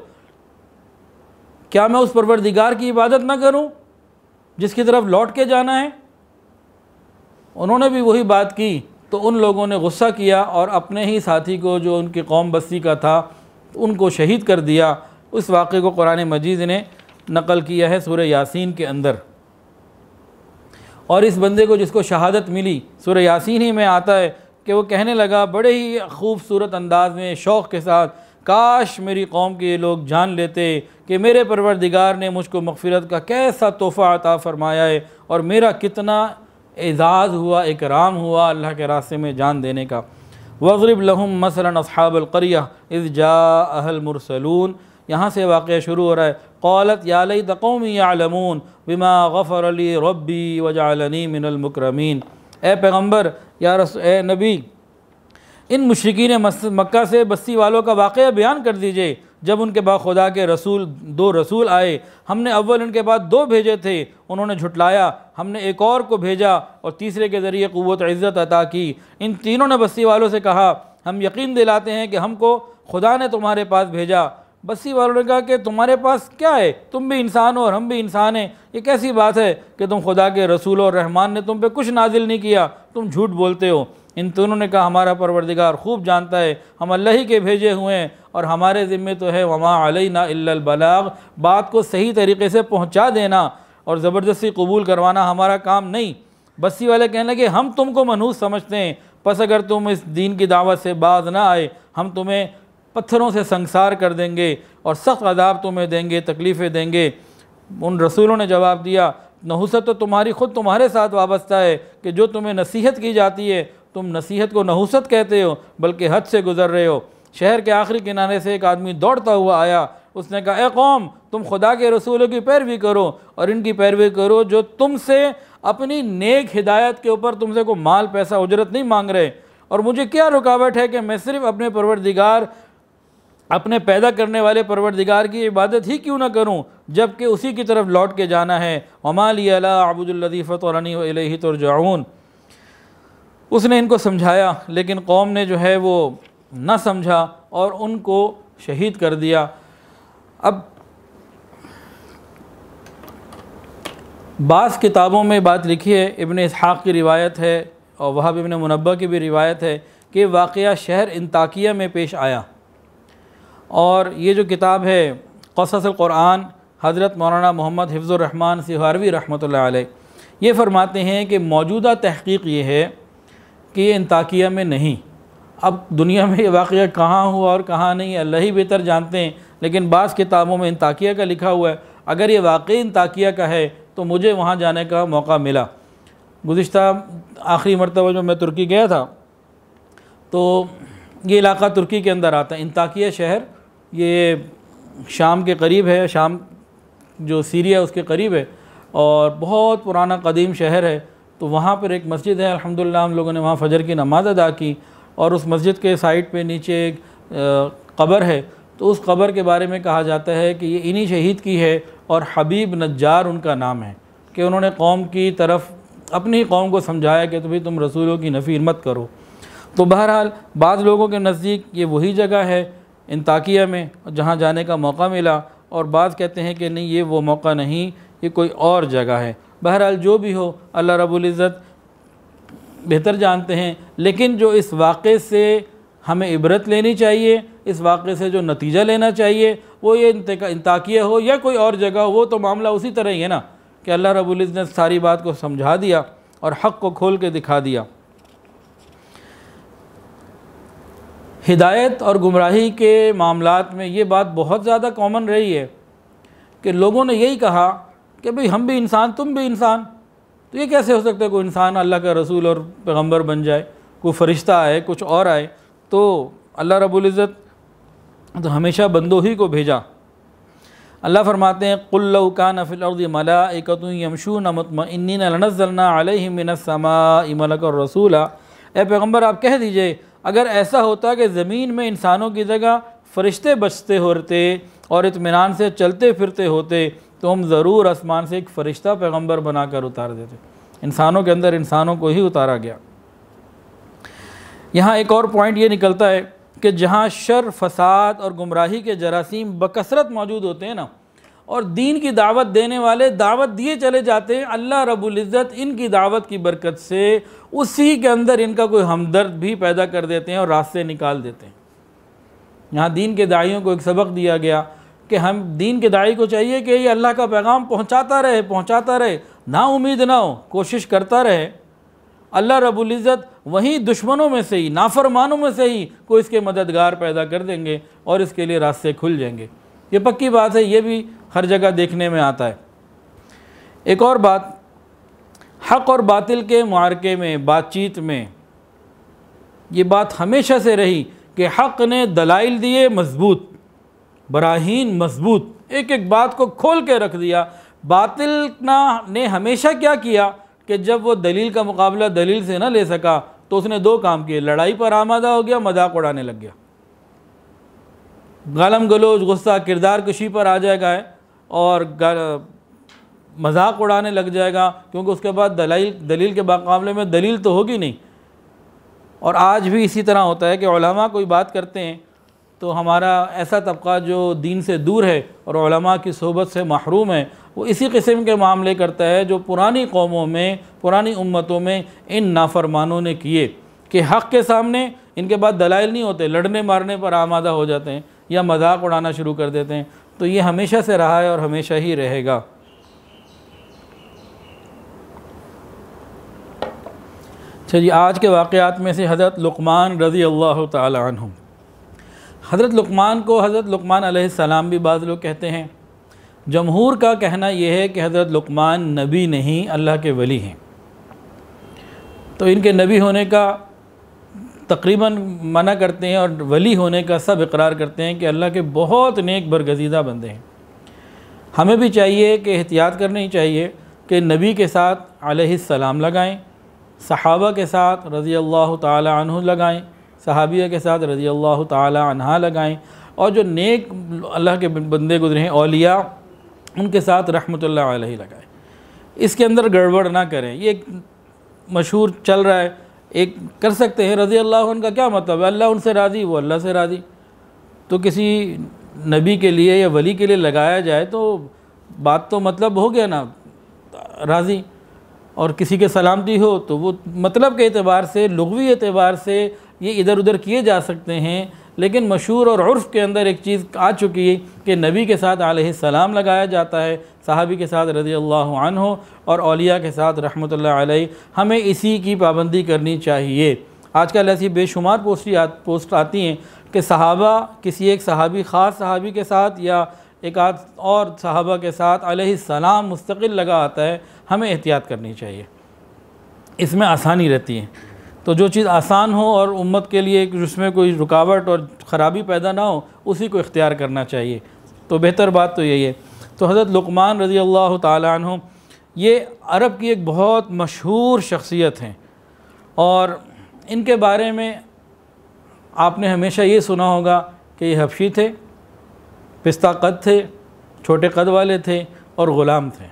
क्या मैं उस परवरदिगार की इबादत ना करूं जिसकी तरफ लौट के जाना है। उन्होंने भी वही बात की तो उन लोगों ने गुस्सा किया और अपने ही साथी को जो उनकी कौम बस्ती का था उनको शहीद कर दिया। उस वाक़े को कुरान मजीद ने नकल किया है सूरह यासीन के अंदर। और इस बंदे को जिसको शहादत मिली सूरह यासीन ही में आता है कि वो कहने लगा बड़े ही खूबसूरत अंदाज में शौक़ के साथ, काश मेरी कौम के लोग जान लेते कि मेरे परवरदिगार ने मुझको मग़फ़िरत का कैसा तोहफ़ा अता फ़रमाया है और मेरा कितना एज़ाज़ हुआ, इकराम हुआ अल्लाह के रास्ते में जान देने का। वज़रिब लहुम मसलन अस्हाबल क़रिया इज़ जाअहल मुरसलून। यहाँ से वाक़या शुरू हो रहा है। क़ालत या लैत क़ौमी यअलमून बिमा ग़फ़र ली रब्बी वजअलनी मिनल मुकरमीन। ए पैगम्बर, या ए नबी, इन मुशरिकीन मक्का से बस्ती वालों का वाक़या बयान कर दीजिए जब उनके बाद खुदा के रसूल 2 रसूल आए। हमने अव्वल उनके बाद 2 भेजे थे, उन्होंने झुटलाया, हमने एक और को भेजा और तीसरे के ज़रिए क़ुव्वत इज़्ज़त अता की। इन तीनों ने बस्ती वालों से कहा हम यकीन दिलाते हैं कि हमको खुदा ने तुम्हारे पास भेजा। बस्ती वालों ने कहा कि तुम्हारे पास क्या है, तुम भी इंसान हो और हम भी इंसान हैं, ये कैसी बात है कि तुम खुदा के रसूल और रहमान ने तुम पे कुछ नाजिल नहीं किया, तुम झूठ बोलते हो। इन तीनों ने कहा हमारा परवरदिगार खूब जानता है, हम अल्लाह ही के भेजे हुए हैं और हमारे ज़िम्मे तो है वमा अलैना इल्लल बलाग, बात को सही तरीके से पहुँचा देना और ज़बरदस्ती कबूल करवाना हमारा काम नहीं। बस्ती वाले कहने लगे हम तुमको मनहूस समझते हैं, बस अगर तुम इस दीन की दावत से बाज ना आए हम तुम्हें पत्थरों से संसार कर देंगे और सख्त अज़ाब तुम्हें देंगे, तकलीफ़ें देंगे। उन रसूलों ने जवाब दिया नहुसत तो तुम्हारी ख़ुद तुम्हारे साथ वाबस्ता है कि जो तुम्हें नसीहत की जाती है तुम नसीहत को नहुसत कहते हो, बल्कि हद से गुज़र रहे हो। शहर के आखिरी किनारे से एक आदमी दौड़ता हुआ आया। उसने कहा, ए कौम, तुम खुदा के रसूलों की पैरवी करो और इनकी पैरवी करो जो तुमसे अपनी नेक हिदायत के ऊपर तुमसे कोई माल पैसा उजरत नहीं मांग रहे। और मुझे क्या रुकावट है कि मैं सिर्फ़ अपने परवरदिगार, अपने पैदा करने वाले परवरदिगार की इबादत ही क्यों ना करूं, जबकि उसी की तरफ लौट के जाना है। वमा लिया ला अअबुदुल्लज़ी फ़तरनी व इलैहि तुरजऊन। उसने इनको समझाया, लेकिन कौम ने जो है वो न समझा और उनको शहीद कर दिया। अब बाज़ किताबों में बात लिखी है, इब्न इसहाक़ की रिवायत है और वहाब इब्न मुनब्बा की भी रिवायत है कि वाक़या शहर इंताकिया में पेश आया। और ये जो किताब है क़ससुल क़ुरआन, हज़रत मौलाना मोहम्मद हिफ़्ज़ुर रहमान सिहारवी रहमतुल्लाह अलैह ये फ़रमाते हैं कि मौजूदा तहक़ीक़ ये है कि ये इंताकिया में नहीं। अब दुनिया में ये वाक़या कहाँ हुआ और कहाँ नहीं, अल्लाह ही बेहतर जानते हैं, लेकिन बाज़ किताबों में इंताकिया का लिखा हुआ है। अगर ये वाकई इंताकिया का है तो मुझे वहाँ जाने का मौका मिला। गुज़िश्ता आखिरी मरतबा जब मैं तुर्की गया था तो ये इलाक़ा तुर्की के अंदर आता है। इंताकिया शहर ये शाम के करीब है, शाम जो सीरिया उसके करीब है और बहुत पुराना कदीम शहर है। तो वहाँ पर एक मस्जिद है, अल्हम्दुलिल्लाह हम लोगों ने वहाँ फ़जर की नमाज़ अदा की और उस मस्जिद के साइड पे नीचे एक कब्र है। तो उस कब्र के बारे में कहा जाता है कि ये इन्हीं शहीद की है और हबीब नज्जार उनका नाम है, कि उन्होंने कौम की तरफ अपनी कौम को समझाया कि तो भाई तुम रसूलों की नफ़ीर मत करो। तो बहरहाल बाज़ लोगों के नज़दीक ये वही जगह है इंताकिया में जहाँ जाने का मौका मिला, और बाज़ कहते हैं कि नहीं ये वो मौका नहीं, ये कोई और जगह है। बहरहाल जो भी हो, अल्लाह रब्बुल इज़्ज़त बेहतर जानते हैं। लेकिन जो इस वाक़े से हमें इबरत लेनी चाहिए, इस वाक़े से जो नतीजा लेना चाहिए, वो ये इंताकिया हो या कोई और जगह हो, वो तो मामला उसी तरह ही है ना कि अल्लाह रब्बुल इज़्ज़त ने सारी बात को समझा दिया और हक़ को खोल के दिखा दिया। हिदायत और गुमराही के मामलात में ये बात बहुत ज़्यादा कॉमन रही है कि लोगों ने यही कहा कि भाई हम भी इंसान, तुम भी इंसान, तो ये कैसे हो सकता है कोई इंसान अल्लाह का रसूल और पैगंबर बन जाए, कोई फ़रिश्ता आए, कुछ और आए। तो अल्लाह रब्बुल इज़्ज़त तो हमेशा बंदों ही को भेजा। अल्लाह फरमाते हैं, कुल लौ कान फ़िल अर्ज़ि मलाइकतुन यमशून मुतमइन्नीन लनज़्ज़लना अलैहिम मिनस समाइ मलकन रसूला। ए पैगंबर आप कह दीजिए, अगर ऐसा होता कि ज़मीन में इंसानों की जगह फ़रिश्ते बसते होते और इत्मीनान से चलते फिरते होते तो हम ज़रूर आसमान से एक फ़रिश्ता पैगंबर बनाकर उतार देते। इंसानों के अंदर इंसानों को ही उतारा गया। यहाँ एक और पॉइंट ये निकलता है कि जहाँ शर, फसाद और गुमराही के जरासीम बकसरत मौजूद होते हैं ना, और दीन की दावत देने वाले दावत दिए चले जाते हैं, अल्लाह रब्बुल इज़्ज़त इनकी दावत की बरकत से उसी के अंदर इनका कोई हमदर्द भी पैदा कर देते हैं और रास्ते निकाल देते हैं। यहाँ दीन के दाइयों को एक सबक दिया गया कि हम दीन के दाई को चाहिए कि ये अल्लाह का पैगाम पहुँचाता रहे, ना उम्मीद ना हो, कोशिश करता रहे। अल्लाह रब्बुल इज़्ज़त वहीं दुश्मनों में से ही, नाफरमानों में से ही कोई इसके मददगार पैदा कर देंगे और इसके लिए रास्ते खुल जाएंगे। ये पक्की बात है, ये भी हर जगह देखने में आता है। एक और बात, हक़ और बातिल के मुआरके में, बातचीत में ये बात हमेशा से रही कि हक़ ने दलाइल दिए मजबूत, बराहीन मजबूत, एक एक बात को खोल के रख दिया। बातिल ने हमेशा क्या किया कि जब वो दलील का मुकाबला दलील से ना ले सका तो उसने दो काम किए, लड़ाई पर आमादा हो गया, मजाक उड़ाने लग गया, गालम गलोच, गुस्सा, किरदार कशी पर आ जाएगा और मजाक उड़ाने लग जाएगा, क्योंकि उसके बाद दलील के मुकाबले में दलील तो होगी नहीं। और आज भी इसी तरह होता है कि उलमा कोई बात करते हैं तो हमारा ऐसा तबका जो दीन से दूर है और उलमा की सोहबत से महरूम है, वो इसी किस्म के मामले करता है जो पुरानी कौमों में, पुरानी उम्मतों में इन नाफरमानों ने किए कि हक़ के सामने इनके बाद दलाइल नहीं होते, लड़ने मारने पर आमादा हो जाते हैं या मजाक उड़ाना शुरू कर देते हैं। तो ये हमेशा से रहा है और हमेशा ही रहेगा। अच्छा जी, आज के वाक़यात में से हज़रत लुक़मान रज़ी अल्लाह ताला अन्हु, हज़रत लुक़मान को हज़रत लुक़मान अलैहिस्सलाम भी बाज़ लोग कहते हैं। जमहूर का कहना यह है कि हज़रत लुक़मान नबी नहीं, अल्लाह के वली हैं। तो इनके नबी होने का तकरीबन मना करते हैं और वली होने का सब इकरार करते हैं कि अल्लाह के बहुत नेक बरगज़ीदा बंदे हैं। हमें भी चाहिए कि एहतियात करनी चाहिए कि नबी के साथ अलैहिस्सलाम लगाएं, सहाबा के साथ रज़ी अल्लाह ताला अन्हु लगाएं, सहाबिया के साथ रज़ी अल्लाह ताला अन्हा लगाएं, और जो नेक अल्लाह के बंदे गुजरे हैं औलिया, उनके साथ रहमतुल्लाह अलैहि लगाएं। इसके अंदर गड़बड़ ना करें। ये एक मशहूर चल रहा है, एक कर सकते हैं रज़ी अल्लाह अन्हु का क्या मतलब है, अल्लाह उनसे राज़ी, वो अल्लाह से राज़ी। तो किसी नबी के लिए या वली के लिए लगाया जाए तो बात तो मतलब हो गया ना राज़ी, और किसी के सलामती हो तो वो मतलब के एतबार से, लुग़वी एतबार से ये इधर उधर किए जा सकते हैं। लेकिन मशहूर और उर्फ़ के अंदर एक चीज़ आ चुकी है कि नबी के साथ अलैहिस्सलाम लगाया जाता है, सहाबी के साथ रज़ी अल्लाह अन्हु और औलिया के साथ रहमतुल्लाह अलैहि। हमें इसी की पाबंदी करनी चाहिए। आजकल ऐसी बेशुमार पोस्ट आती हैं कि सहाबा किसी एक सहाबी, ख़ास सहाबी के साथ या एक आध और सहाबा के साथ अलैहिस्सलाम मुस्तकिल लगा आता है। हमें एहतियात करनी चाहिए, इसमें आसानी रहती है। तो जो चीज़ आसान हो और उम्मत के लिए जिसमें कोई रुकावट और ख़राबी पैदा ना हो, उसी को इख्तियार करना चाहिए। तो बेहतर बात तो यही है। तो हज़रत लुक़मान रज़ी अल्लाह ताला अन्हु ये अरब की एक बहुत मशहूर शख्सियत हैं, और इनके बारे में आपने हमेशा ये सुना होगा कि ये हबशी थे, पिस्ता कद थे, छोटे कद वाले थे और ग़ुलाम थे।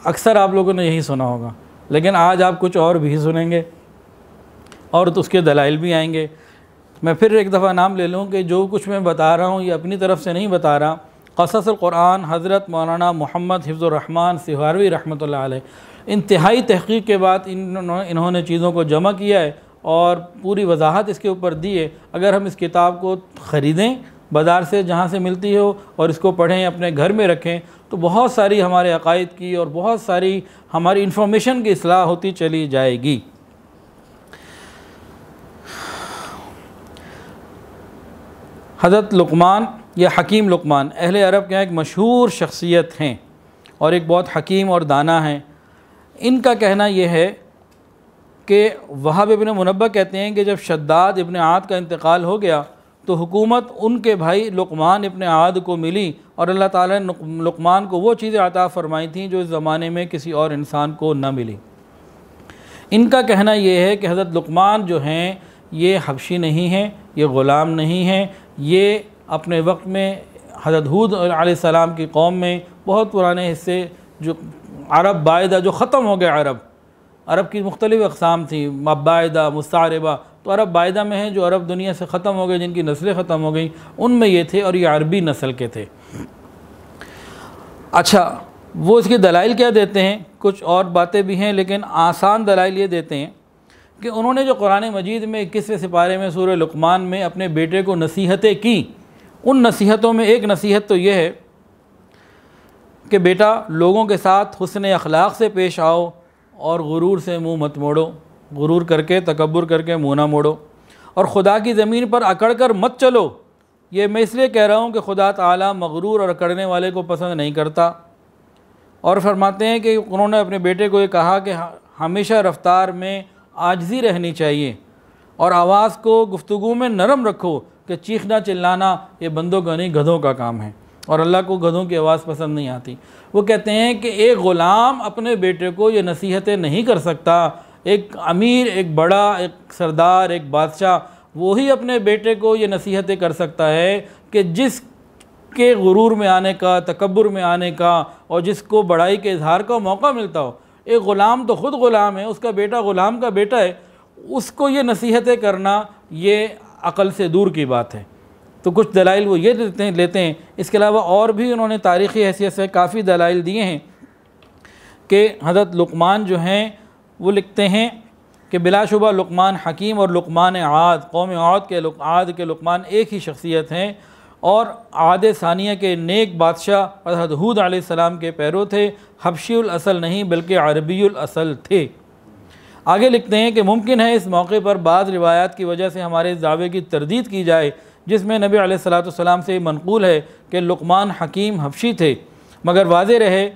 अक्सर आप लोगों ने यही सुना होगा, लेकिन आज आप कुछ और भी सुनेंगे और तो उसके दलाइल भी आएंगे। मैं फिर एक दफ़ा नाम ले लूँ कि जो कुछ मैं बता रहा हूँ ये अपनी तरफ से नहीं बता रहा। क़ससुल क़ुरान हज़रत मौलाना मोहम्मद हिफ़्ज़ुर रहमान सिहारवी रहमतुल्लाह अलैह इंतहाई तहक़ीक़ के बाद इन्होंने चीज़ों को जमा किया है और पूरी वजाहत इसके ऊपर दी है। अगर हम इस किताब को ख़रीदें बाज़ार से, जहाँ से मिलती हो, और इसको पढ़ें, अपने घर में रखें, तो बहुत सारी हमारे अक़ाइद की और बहुत सारी हमारी इंफॉर्मेशन की इस्लाह होती चली जाएगी। हज़रत लुक़मान या हकीम लुक़मान अहले अरब के यहाँ एक मशहूर शख्सियत हैं और एक बहुत हकीम और दाना हैं। इनका कहना यह है कि वहाब इब्न मुनब्बह कहते हैं कि जब शद्दाद इब्न आद का इंतकाल हो गया तो हुकूमत उनके भाई लुक़मान इब्न आद को मिली, और अल्लाह ताला ने लुक़मान को वो चीज़ें अता फ़रमाई थीं जो इस ज़माने में किसी और इंसान को न मिली। इनका कहना ये है कि हज़रत लुक़मान जो हैं ये हबशी नहीं हैं, ये ग़ुलाम नहीं हैं, ये अपने वक्त में हज़रत हूद अलैहिस्सलाम की कौम में बहुत पुराने हिस्से जो अरब बायदा जो ख़त्म हो गए, अरब की मुख्तलिफ़ अक़साम थी, मबायदा, मुस्तारिबा, तो अरब बायदा में हैं जो अरब दुनिया से ख़त्म हो गए, जिनकी नस्लें ख़त्म हो गई, उनमें ये थे और ये अरबी नस्ल के थे। अच्छा, वो इसके दलाइल क्या देते हैं, कुछ और बातें भी हैं लेकिन आसान दलाइल ये देते हैं कि उन्होंने जो कुरान मजीद में 21वें सिपारे में सूरह लुक़मान में अपने बेटे को नसीहतें की, उन नसीहतों में एक नसीहत तो ये है कि बेटा लोगों के साथ हुस्न अखलाक से पेश आओ और गुरूर से मुँह मत मोड़ो, गुरूर करके तकब्बुर करके मुँह ना मोड़ो, और ख़ुदा की ज़मीन पर अकड़ कर मत चलो। ये मैं इसलिए कह रहा हूँ कि खुदा ताला मगरूर और अकड़ने वाले को पसंद नहीं करता। और फरमाते हैं कि उन्होंने अपने बेटे को ये कहा कि हमेशा रफ्तार में आजिज़ी रहनी चाहिए और आवाज़ को गुफ्तगू में नरम रखो कि चीखना चिल्लाना ये बंदों का नहीं गधों का काम है, और अल्लाह को गधों की आवाज़ पसंद नहीं आती। वो कहते हैं कि एक ग़ुलाम अपने बेटे को ये नसीहतें नहीं कर सकता, एक अमीर, एक बड़ा, एक सरदार, एक बादशाह, वही अपने बेटे को ये नसीहतें कर सकता है कि जिसके गुरूर में आने का, तकब्बुर में आने का और जिसको बड़ाई के इजहार का मौका मिलता हो। एक ग़ुलाम तो ख़ुद ग़ुलाम है, उसका बेटा ग़ुलाम का बेटा है, उसको ये नसीहतें करना ये अक़ल से दूर की बात है। तो कुछ दलाइल वो ये लेते हैं। इसके अलावा और भी उन्होंने तारीख़ी हैसियत से काफ़ी दलाइल दिए हैं कि हज़रत लुक़मान जो हैं वो लिखते हैं कि बिलाशुबा लुक़मान हकीम और लुक़मान आद, कौम आद के लुक़मान एक ही शख्सियत हैं और आद सानिया के नेक बादशाह हज़रत हूद अलैहिस्सलाम के पैरों थे। हबशीउल असल नहीं बल्कि अरबीउल असल थे। आगे लिखते हैं कि मुमकिन है इस मौके पर बाज़ रिवायात की वजह से हमारे इस दावे की तरदीद की जाए जिसमें नबी अलैहिस्सलाम से मनक़ूल है कि लुक़मान हकीम हबशी थे, मगर वाज़ेह रहे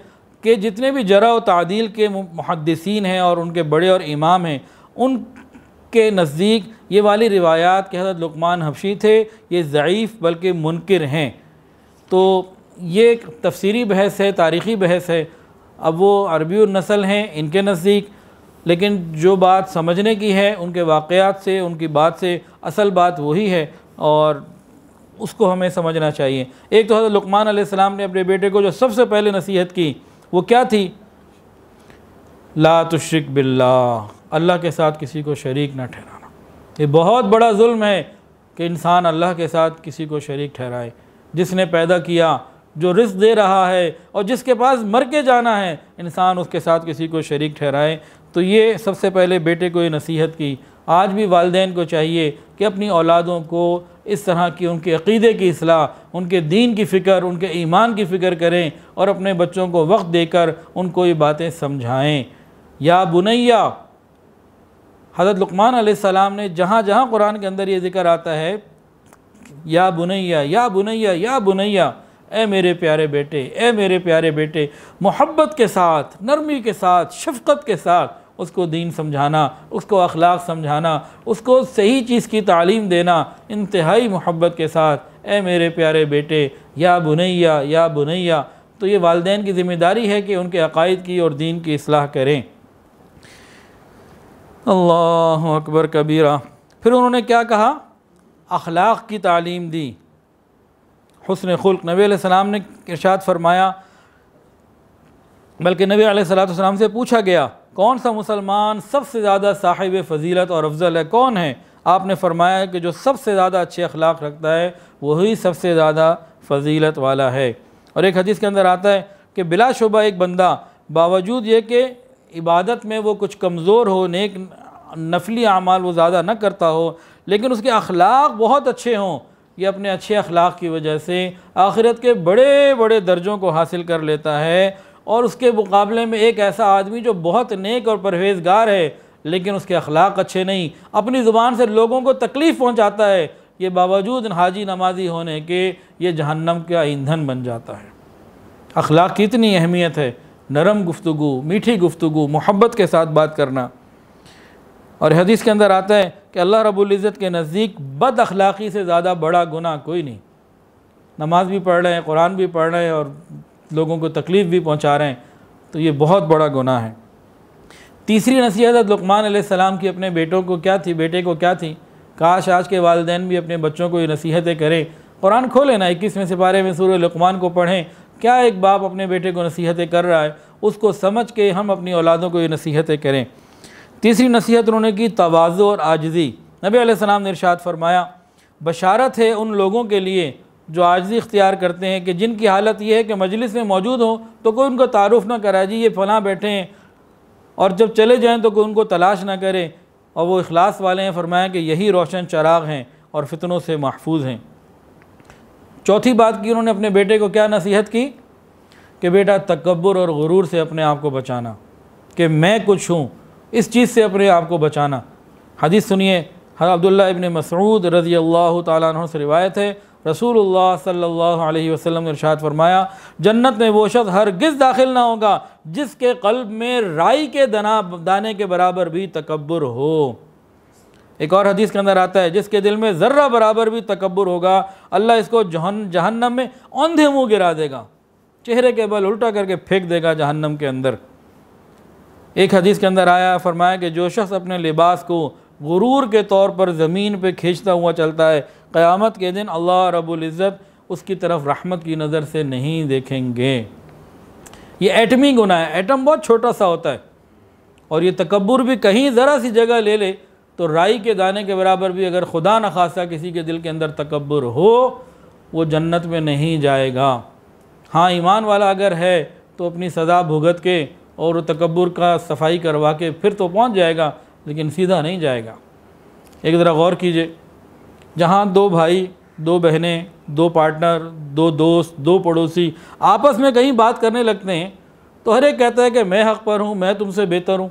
कि जितने भी जरा व तादील के मुहद्दिसीन हैं और उनके बड़े और इमाम हैं, के नज़दीक ये वाली रिवायात कि हज़रत लुक़मान हबशी थे ये ज़ईफ़ बल्कि मुनकिर हैं। तो ये एक तफसीरी बहस है, तारीख़ी बहस है। अब वो अरबी नस्ल हैं इनके नज़दीक, लेकिन जो बात समझने की है उनके वाक़यात से, उनकी बात से, असल बात वही है और उसको हमें समझना चाहिए। एक तो हज़रत लुक़मान अलैहिस्सलाम ने अपने बेटे को जो सबसे पहले नसीहत की वो क्या थी? ला तुश्रिक बिल्लाह, अल्लाह के साथ किसी को शरीक ना ठहराना। ये बहुत बड़ा जुल्म है कि इंसान अल्लाह के साथ किसी को शरीक ठहराए। जिसने पैदा किया, जो रिज़्क़ दे रहा है और जिसके पास मर के जाना है, इंसान उसके साथ किसी को शरीक ठहराए। तो ये सबसे पहले बेटे को ये नसीहत की। आज भी वालिदैन को चाहिए कि अपनी औलादों को इस तरह की उनके अक़ीदे की इस्लाह, उनके दीन की फ़िक्र, उनके ईमान की फ़िक्र करें और अपने बच्चों को वक्त देकर उनको ये बातें समझाएँ। या बुनैया, हज़रत लुक़मान अलैहिस्सलाम ने जहाँ जहाँ कुरान के अंदर ये ज़िक्र आता है या बुनैया या बुनैया या बुनैया, ए मेरे प्यारे बेटे, ए मेरे प्यारे बेटे, मोहब्बत के साथ, नरमी के साथ, शफ़क़त के साथ उसको दीन समझाना, उसको अखलाक समझाना, उसको सही चीज़ की तालीम देना इंतहाई मोहब्बत के साथ, ए मेरे प्यारे बेटे या बुनैया या बुनैया। तो ये वालिदैन की ज़िम्मेदारी है कि उनके अक़ाइद की और दीन की इस्लाह करें। अल्लाहु अकबर कबीरा। फिर उन्होंने क्या कहा? अखलाक की तालीम दी, हुस्न खुल्क। नबी अलैहिस्सलाम ने इरशाद फरमाया, बल्कि नबी अलैहिस्सलाम से पूछा गया कौन सा मुसलमान सबसे ज़्यादा साहिब फ़जीलत और अफजल है, कौन है? आपने फरमाया कि जो सबसे ज़्यादा अच्छे अखलाक रखता है वही सबसे ज़्यादा फ़जीलत वाला है। और एक हदीस के अंदर आता है कि बिलाशुबा एक बंदा बावजूद ये कि इबादत में वो कुछ कमज़ोर हो, नेक नफली आमाल वो ज़्यादा न करता हो, लेकिन उसके अखलाक बहुत अच्छे हों, ये अपने अच्छे अखलाक की वजह से आखिरत के बड़े बड़े दर्जों को हासिल कर लेता है। और उसके मुकाबले में एक ऐसा आदमी जो बहुत नेक और परहेज़गार है लेकिन उसके अखलाक अच्छे नहीं, अपनी ज़ुबान से लोगों को तकलीफ़ पहुँचाता है, ये बावजूद हाजी नमाजी होने के ये जहन्नम का ईंधन बन जाता है। अखलाक की इतनी अहमियत है, नरम गुफ्तगू, मीठी गुफ्तगू, मोहब्बत के साथ बात करना। और हदीस के अंदर आता है कि अल्लाह रब्बुल इज़्ज़त के नज़दीक बद अखलाक़ी से ज़्यादा बड़ा गुनाह कोई नहीं। नमाज भी पढ़ रहे हैं, कुरान भी पढ़ रहे हैं और लोगों को तकलीफ़ भी पहुंचा रहे हैं, तो ये बहुत बड़ा गुनाह है। तीसरी नसीहत लुक़मान अलैहिस्सलाम की अपने बेटे को क्या थी? काश आज के वालिदैन भी अपने बच्चों को ये नसीहतें करें। कुरान खोलें ना, 21वें सिपारे में सूरह लुक़मान को पढ़ें। क्या एक बाप अपने बेटे को नसीहतें कर रहा है, उसको समझ के हम अपनी औलादों को ये नसीहतें करें। तीसरी नसीहत उन्होंने की तवाज़ु और आजिज़ी। नबी अलैहिस्सलाम ने इरशाद फरमाया, बशारत है उन लोगों के लिए जो आजिज़ी इख्तियार करते हैं कि जिनकी हालत ये है कि मजलिस में मौजूद हो तो कोई उनको तारुफ़ ना कराए, जी ये फ़लाँ बैठे हैं, और जब चले जाएँ तो कोई उनको तलाश ना करे, और वो इखलास वाले हैं। फरमाया कि यही रोशन चराग हैं और फितनों से महफूज हैं। चौथी बात की उन्होंने अपने बेटे को क्या नसीहत की कि बेटा तकब्बुर और गुरूर से अपने आप को बचाना, कि मैं कुछ हूँ, इस चीज़ से अपने आप को बचाना। हदीस सुनिए, अब्दुल्लाह इब्न मसऊद रज़ियल्लाहु ताला अन्हु से रिवायत है, रसूलुल्लाह सल्लल्लाहु अलैहि वसल्लम ने इरशाद फरमाया, जन्नत में वो शख्स हरगिज़ दाखिल ना होगा जिसके क़ल्ब में राई के दाने के बराबर भी तकब्बुर हो। एक और हदीस के अंदर आता है, जिसके दिल में ज़र्रा बराबर भी तकब्बुर होगा, अल्लाह इसको जहन्नम में औंधे मुँह गिरा देगा, चेहरे के बल उल्टा करके फेंक देगा जहन्नम के अंदर। एक हदीस के अंदर आया, फरमाया कि जो शख्स अपने लिबास को गुरूर के तौर पर ज़मीन पे खींचता हुआ चलता है, क़यामत के दिन अल्लाह रब्बुल इज़्ज़त उसकी तरफ रहमत की नज़र से नहीं देखेंगे। ये एटमी गुनाह है, एटम बहुत छोटा सा होता है, और ये तकब्बुर भी कहीं ज़रा सी जगह ले ले तो राई के दाने के बराबर भी अगर खुदा न खासा किसी के दिल के अंदर तकब्बुर हो, वो जन्नत में नहीं जाएगा। हाँ, ईमान वाला अगर है तो अपनी सज़ा भुगत के और तकब्बुर का सफाई करवा के फिर तो पहुंच जाएगा, लेकिन सीधा नहीं जाएगा। एक ज़रा गौर कीजिए, जहाँ दो भाई, दो बहनें, दो पार्टनर, दो दोस्त, दो पड़ोसी आपस में कहीं बात करने लगते हैं तो हर एक कहता है कि मैं हक़ पर हूँ, मैं तुमसे बेहतर हूँ,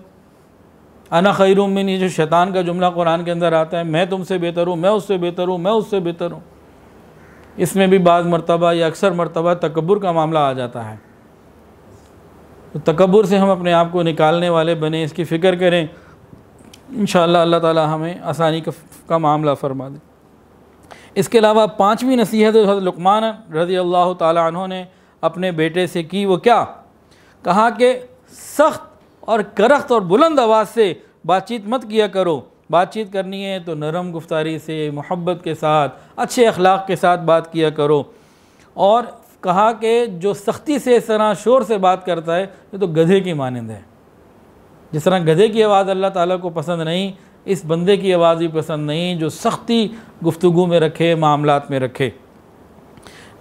अना खैरुम मिन, ये जो शैतान का जुमला कुरान के अंदर आता है, मैं तुमसे बेहतर हूँ, मैं उससे बेहतर हूँ, मैं उससे बेहतर हूँ, इसमें भी बाज़ मरतबा या अक्सर मरतबा तकब्बुर का मामला आ जाता है। तो तकब्बुर से हम अपने आप को निकालने वाले बने, इसकी फ़िक्र करें। इंशाअल्लाह अल्लाह ताला हमें आसानी का मामला फरमा दे। इसके अलावा पाँचवीं नसीहत हज़रत लुक़मान रज़ी अल्लाह ताला अन्हु ने अपने बेटे से की, वो क्या कहा कि सख्त और करख्त और बुलंद आवाज़ से बातचीत मत किया करो। बातचीत करनी है तो नरम गुफ्तारी से, मोहब्बत के साथ, अच्छे अखलाक के साथ बात किया करो। और कहा कि जो सख्ती से इस तरह शोर से बात करता है ये तो गधे की मानंद है। जिस तरह गधे की आवाज़ अल्लाह ताला को पसंद नहीं, इस बंदे की आवाज़ भी पसंद नहीं जो सख्ती गुफ्तगू में रखे, मामलात में रखे।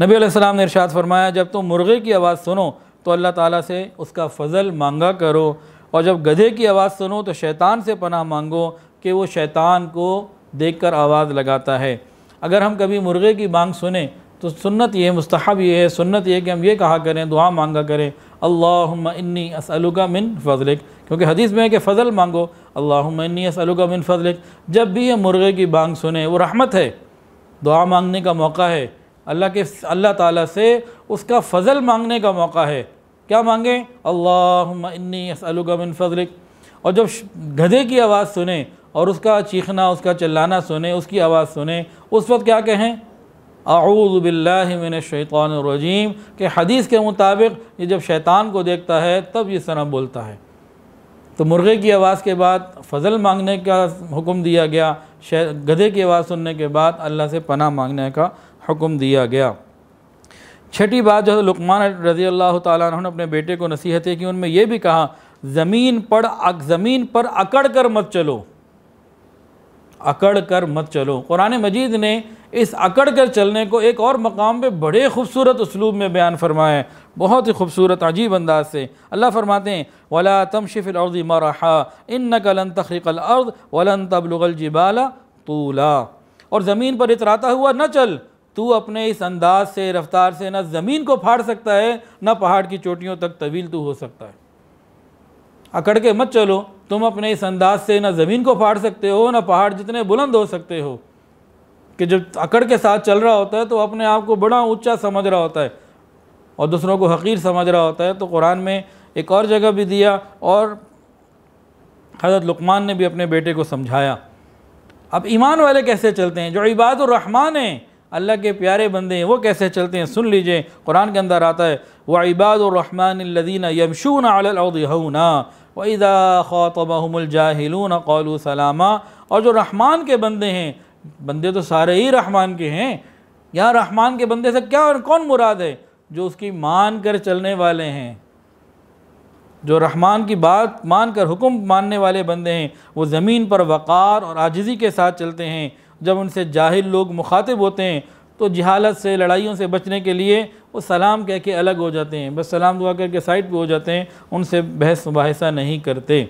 नबी अलैहिस्सलाम ने इरशाद फरमाया, जब तुम मुर्गे की आवाज़ सुनो तो अल्लाह ताला से उसका फ़ज़ल मांगा करो, और जब गधे की आवाज़ सुनो तो शैतान से पनाह मांगो कि वो शैतान को देखकर आवाज़ लगाता है। अगर हम कभी मुर्गे की बांग सुने तो सुन्नत ये, मुस्तहब ये है, सुन्नत ये कि हम ये कहा करें, दुआ मांगा करें, अल्लाहुम्मा इन्नी असअलुका मिन फ़ज़लिक, क्योंकि हदीस में है कि फ़ज़ल मांगो, अल्लाहुम्मा इन्नी असअलुका मिन फ़ज़लिक। जब भी ये मुर्गे की बांग सुने वो रहमत है, दुआ मांगने का मौका है, अल्लाह ताला से उसका फ़ज़ल मांगने का मौका है। क्या मांगे? अल्लाहुम्मा इन्नी असअलुका मिन फ़ज़लिक। और जब गधे की आवाज़ सुने और उसका चीखना, उसका चिल्लाना सुने, उसकी आवाज़ सुने, उस वक्त क्या कहें? अऊज़ु बिल्लाहि मिनश शैतानिर रजीम के हदीस के मुताबिक ये जब शैतान को देखता है तब ये तरह बोलता है। तो मुर्गे की आवाज़ के बाद फ़ज़ल मांगने का हुक्म दिया गया, गधे की आवाज़ सुनने के बाद अल्लाह से पनाह मांगने का हुक्म दिया गया। छठी बात जो लुक़मान रज़ी अल्लाह ताला अन्हु ने अपने बेटे को नसीहत की, उनमें यह भी कहा, ज़मीन पर अकड़ कर मत चलो, अकड़ कर मत चलो। कुरान मजीद ने इस अकड़ कर चलने को एक और मकाम पे बड़े खूबसूरत उसलूब में बयान फरमाया है, बहुत ही खूबसूरत अजीब अंदाज से। अल्लाह फरमाते हैं, वला तमशी फिल अर्ज़ि मरहा इन्नका लन तख़रिक़ल अर्ज़ वलन तबलुग़ल जिबाला तूला। और ज़मीन पर इतराता हुआ न चल, तू अपने इस अंदाज से, रफ्तार से न ज़मीन को फाड़ सकता है, न पहाड़ की चोटियों तक तवील तू हो सकता है। अकड़ के मत चलो, तुम अपने इस अंदाज से न ज़मीन को फाड़ सकते हो, न पहाड़ जितने बुलंद हो सकते हो। कि जब अकड़ के साथ चल रहा होता है तो अपने आप को बड़ा ऊंचा समझ रहा होता है और दूसरों को हकीर समझ रहा होता है। तो कुरान में एक और जगह भी दिया और हज़रत लुक़मान ने भी अपने बेटे को समझाया। अब ईमान वाले कैसे चलते हैं? जो इबादुर रहमान हैं, अल्लाह के प्यारे बंदे हैं, वो कैसे चलते हैं? सुन लीजिए, कुरान के अंदर आता है, व इबादुर रहमानिल्लज़ीना यमशूना अलल अर्ज़ि हौना व इज़ा ख़ातबहुमुल जाहिलून क़ालू सलामा। और जो रहमान के बंदे हैं, बंदे तो सारे ही रहमान के हैं, यहाँ रहमान के बंदे से क्या और कौन मुराद है? जो उसकी मान कर चलने वाले हैं, जो रहमान की बात मान कर हुक्म मानने वाले बंदे हैं, वो ज़मीन पर वक़ार और आजिज़ी के साथ चलते हैं। जब उनसे जाहिल लोग मुखातिब होते हैं तो जहालत से, लड़ाइयों से बचने के लिए वो सलाम कह के अलग हो जाते हैं, बस सलाम दुआ करके साइड पे हो जाते हैं, उनसे बहस मुबाहिसा नहीं करते।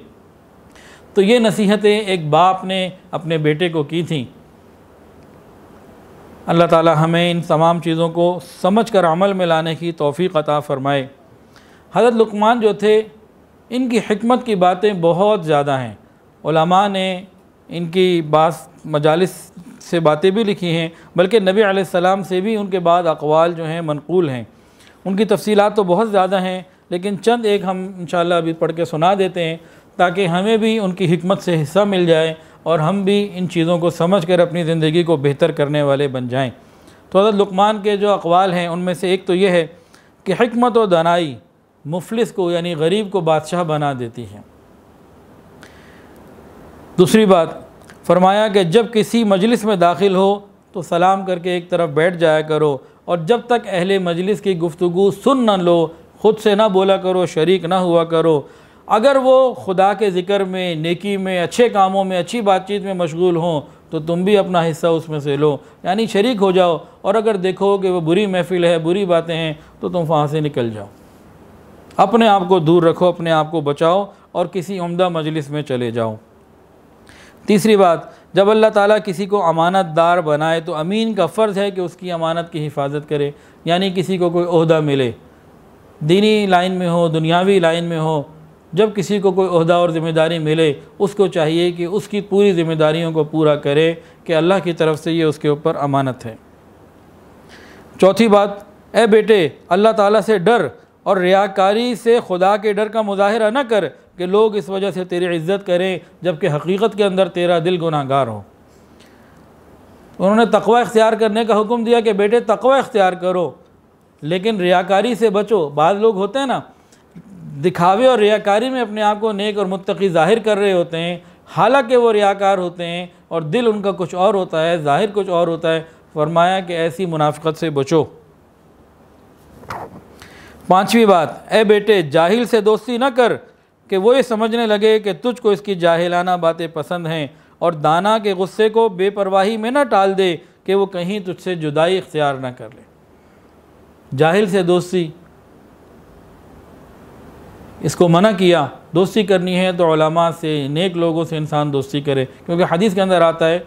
तो ये नसीहतें एक बाप ने अपने बेटे को की थी। अल्लाह ताला हमें इन तमाम चीज़ों को समझ कर अमल में लाने की तौफ़ीक़ अता फ़रमाए। हज़रत लुक़मान जो थे, इनकी हिकमत की बातें बहुत ज़्यादा हैं। उलमा ने इनकी मजालिस से बातें भी लिखी हैं, बल्कि नबी अलैहिस्सलाम से भी उनके बाद अक़वाल जो हैं मनक़ूल हैं। उनकी तफ़सीलात तो बहुत ज़्यादा हैं, लेकिन चंद एक हम इंशाअल्लाह अभी पढ़ के सुना देते हैं ताकि हमें भी उनकी हिकमत से हिस्सा मिल जाए और हम भी इन चीज़ों को समझ कर अपनी ज़िंदगी को बेहतर करने वाले बन जाएं। तो हज़रत लुक़मान के जो अक़वाल हैं उनमें से एक तो ये है कि हिकमत और दानाई मुफलिस को यानी गरीब को बादशाह बना देती है। दूसरी बात फरमाया कि जब किसी मजलिस में दाखिल हो तो सलाम करके एक तरफ बैठ जाया करो, और जब तक अहले मजलिस की गुफ्तगू सुन न लो ख़ुद से ना बोला करो, शरीक ना हुआ करो। अगर वो खुदा के ज़िक्र में, नेकी में, अच्छे कामों में, अच्छी बातचीत में मशगूल हों तो तुम भी अपना हिस्सा उसमें से लो, यानी शरीक हो जाओ। और अगर देखो कि वो बुरी महफ़िल है, बुरी बातें हैं, तो तुम वहाँ से निकल जाओ। अपने आप को दूर रखो, अपने आप को बचाओ और किसी उम्दा मजलिस में चले जाओ। तीसरी बात, जब अल्लाह ताला किसी को अमानतदार बनाए तो अमीन का फ़र्ज़ है कि उसकी अमानत की हिफाजत करे। यानी किसी को कोई ओहदा मिले, दीनी लाइन में हो, दुनियावी लाइन में हो, जब किसी को कोई ओहदा और ज़िम्मेदारी मिले उसको चाहिए कि उसकी पूरी ज़िम्मेदारियों को पूरा करे कि अल्लाह की तरफ से ये उसके ऊपर अमानत है। चौथी बात, ए बेटे अल्लाह ताला से डर और रियाकारी से खुदा के डर का मुजाहिरा न कर कि लोग इस वजह से तेरी इज़्ज़त करें जबकि हकीकत के अंदर तेरा दिल गुनाहगार हो। उन्होंने तक़वा इख्तियार करने का हुक्म दिया कि बेटे तक़वा इख्तियार करो, लेकिन रियाकारी से बचो। बाद लोग होते हैं ना, दिखावे और रियाकारी में अपने आप को नेक और मुत्तकी ज़ाहिर कर रहे होते हैं, हालांकि वो रियाकार होते हैं और दिल उनका कुछ और होता है, ज़ाहिर कुछ और होता है। फरमाया कि ऐसी मुनाफ़िक़त से बचो। पाँचवीं बात, ए बेटे जाहिल से दोस्ती न कर कि वो ये समझने लगे कि तुझको इसकी जाहिलाना बातें पसंद हैं, और दाना के गुस्से को बेपरवाही में न टाल दे कि वो कहीं तुझसे जुदाई इख्तियार न कर ले। जाहिल से दोस्ती, इसको मना किया। दोस्ती करनी है तो उलमा से, नेक लोगों से इंसान दोस्ती करे, क्योंकि हदीस के अंदर आता है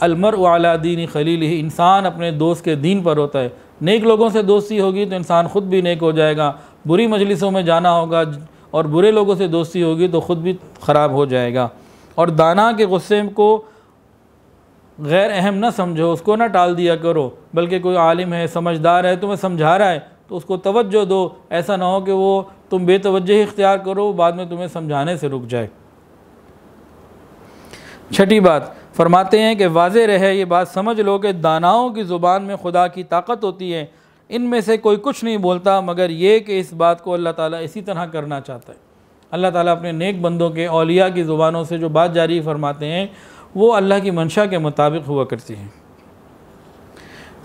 अलमरउ अला दीनी खलीलिही, इंसान अपने दोस्त के दीन पर होता है। नेक लोगों से दोस्ती होगी तो इंसान ख़ुद भी नेक हो जाएगा, बुरी मजलिसों में जाना होगा और बुरे लोगों से दोस्ती होगी तो ख़ुद भी ख़राब हो जाएगा। और दाना के गुस्से को गैर अहम न समझो, उसको ना टाल दिया करो, बल्कि कोई आलिम है, समझदार है, तुम्हें समझा रहा है तो उसको तवज्जो दो। ऐसा ना हो कि वो तुम बेतवज्जही इख्तियार करो, बाद में तुम्हें समझाने से रुक जाए। छठी बात, फरमाते हैं कि वाज़े रहे ये बात समझ लो कि दानाओं की ज़ुबान में खुदा की ताकत होती है। इनमें से कोई कुछ नहीं बोलता मगर ये कि इस बात को अल्लाह ताला इसी तरह करना चाहता है। अल्लाह ताला अपने नेक बंदों के औलिया की ज़ुबानों से जो बात जारी फरमाते हैं वो अल्लाह की मंशा के मुताबिक हुआ करती हैं।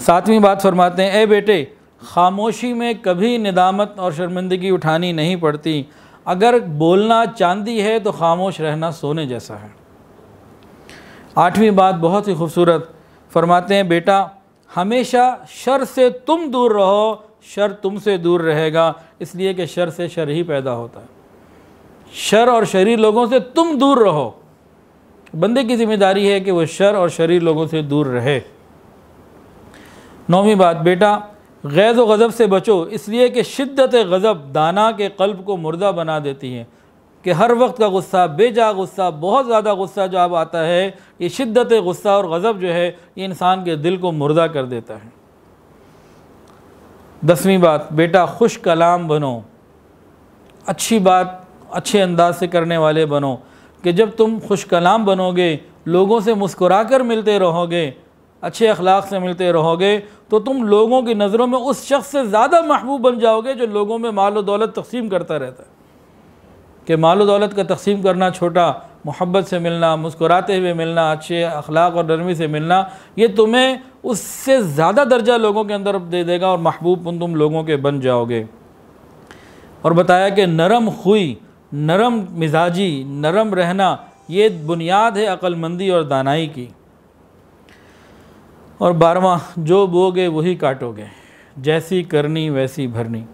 सातवीं बात फरमाते हैं, ए बेटे खामोशी में कभी निदामत और शर्मिंदगी उठानी नहीं पड़ती। अगर बोलना चांदी है तो खामोश रहना सोने जैसा है। आठवीं बात बहुत ही खूबसूरत, फरमाते हैं बेटा हमेशा शर से तुम दूर रहो, शर तुमसे दूर रहेगा, इसलिए कि शर से शर ही पैदा होता है। शर और शरीर लोगों से तुम दूर रहो। बंदे की जिम्मेदारी है कि वह शर और शरीर लोगों से दूर रहे। नौवीं बात, बेटा गैज़ व गज़ब से बचो, इसलिए कि शिद्दत गज़ब दाना के क़ल्ब को मुर्दा बना देती है। कि हर वक्त का गुस्सा, बेजा गुस्सा, बहुत ज़्यादा गुस्सा जो अब आता है, ये शिद्दत गुस्सा और गज़ब जो है ये इंसान के दिल को मुर्दा कर देता है। 10वीं बात, बेटा खुश कलाम बनो, अच्छी बात अच्छे अंदाज से करने वाले बनो। कि जब तुम खुश कलाम बनोगे, लोगों से मुस्कुरा कर मिलते रहोगे, अच्छे अखलाक से मिलते रहोगे, तो तुम लोगों की नज़रों में उस शख्स से ज़्यादा महबूब बन जाओगे जो लोगों में माल व दौलत तकसीम करता रहता है। कि माल व दौलत का तकसीम करना छोटा, मोहब्बत से मिलना, मुस्कुराते हुए मिलना, अच्छे अखलाक और नरमी से मिलना, ये तुम्हें उससे ज़्यादा दर्जा लोगों के अंदर दे देगा और महबूब तुम लोगों के बन जाओगे। और बताया कि नरम खुई, नरम मिजाजी, नरम रहना, ये बुनियाद है अक्लमंदी और दानाई की। और 12वां, जो बोगे वही काटोगे, जैसी करनी वैसी भरनी।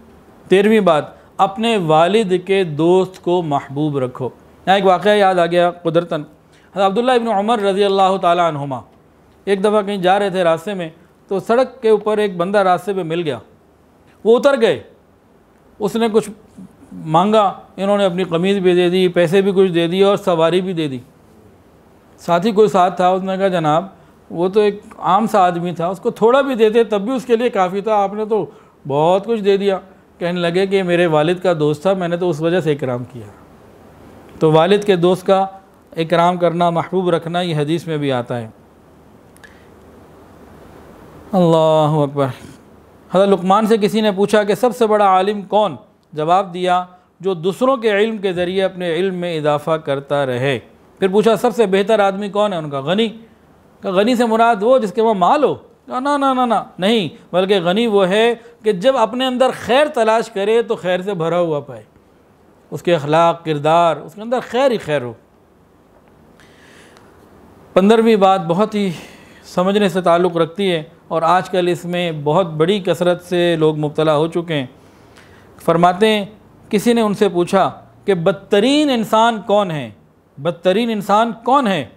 13वीं बात, अपने वालिद के दोस्त को महबूब रखो। यहाँ एक वाक़या याद आ गया कुदरतन। हज़रत अब्दुल्लाह इब्न उमर रज़ी अल्लाह ताला अन्हुमा एक दफ़ा कहीं जा रहे थे रास्ते में, तो सड़क के ऊपर एक बंदा रास्ते पे मिल गया। वो उतर गए, उसने कुछ मांगा, इन्होंने अपनी कमीज़ भी दे दी, पैसे भी कुछ दे दिए और सवारी भी दे दी। साथी कोई साथ था, उसने कहा जनाब वो तो एक आम सा आदमी था, उसको थोड़ा भी देते तब भी उसके लिए काफ़ी था, आपने तो बहुत कुछ दे दिया। कहने लगे कि मेरे वालिद का दोस्त था, मैंने तो उस वजह से इकराम किया। तो वालिद के दोस्त का इकराम करना, महबूब रखना, ये हदीस में भी आता है। अल्लाहु अकबर। हज़रत लुक़मान से किसी ने पूछा कि सबसे बड़ा आलिम कौन? जवाब दिया, जो दूसरों के इल्म के ज़रिए अपने इल्म में इजाफ़ा करता रहे। फिर पूछा सबसे बेहतर आदमी कौन है? उनका गनी। का गनी से मुराद वो जिसके वहाँ माल हो? ना ना ना ना नहीं, बल्कि गनी वो है कि जब अपने अंदर खैर तलाश करे तो खैर से भरा हुआ पाए, उसके अखलाक किरदार, उसके अंदर खैर ही खैर हो। 15वीं बात बहुत ही समझने से ताल्लुक़ रखती है और आजकल इसमें बहुत बड़ी कसरत से लोग मुब्तला हो चुके हैं। फरमाते हैं किसी ने उनसे पूछा कि बदतरीन इंसान कौन है? बदतरीन इंसान कौन है?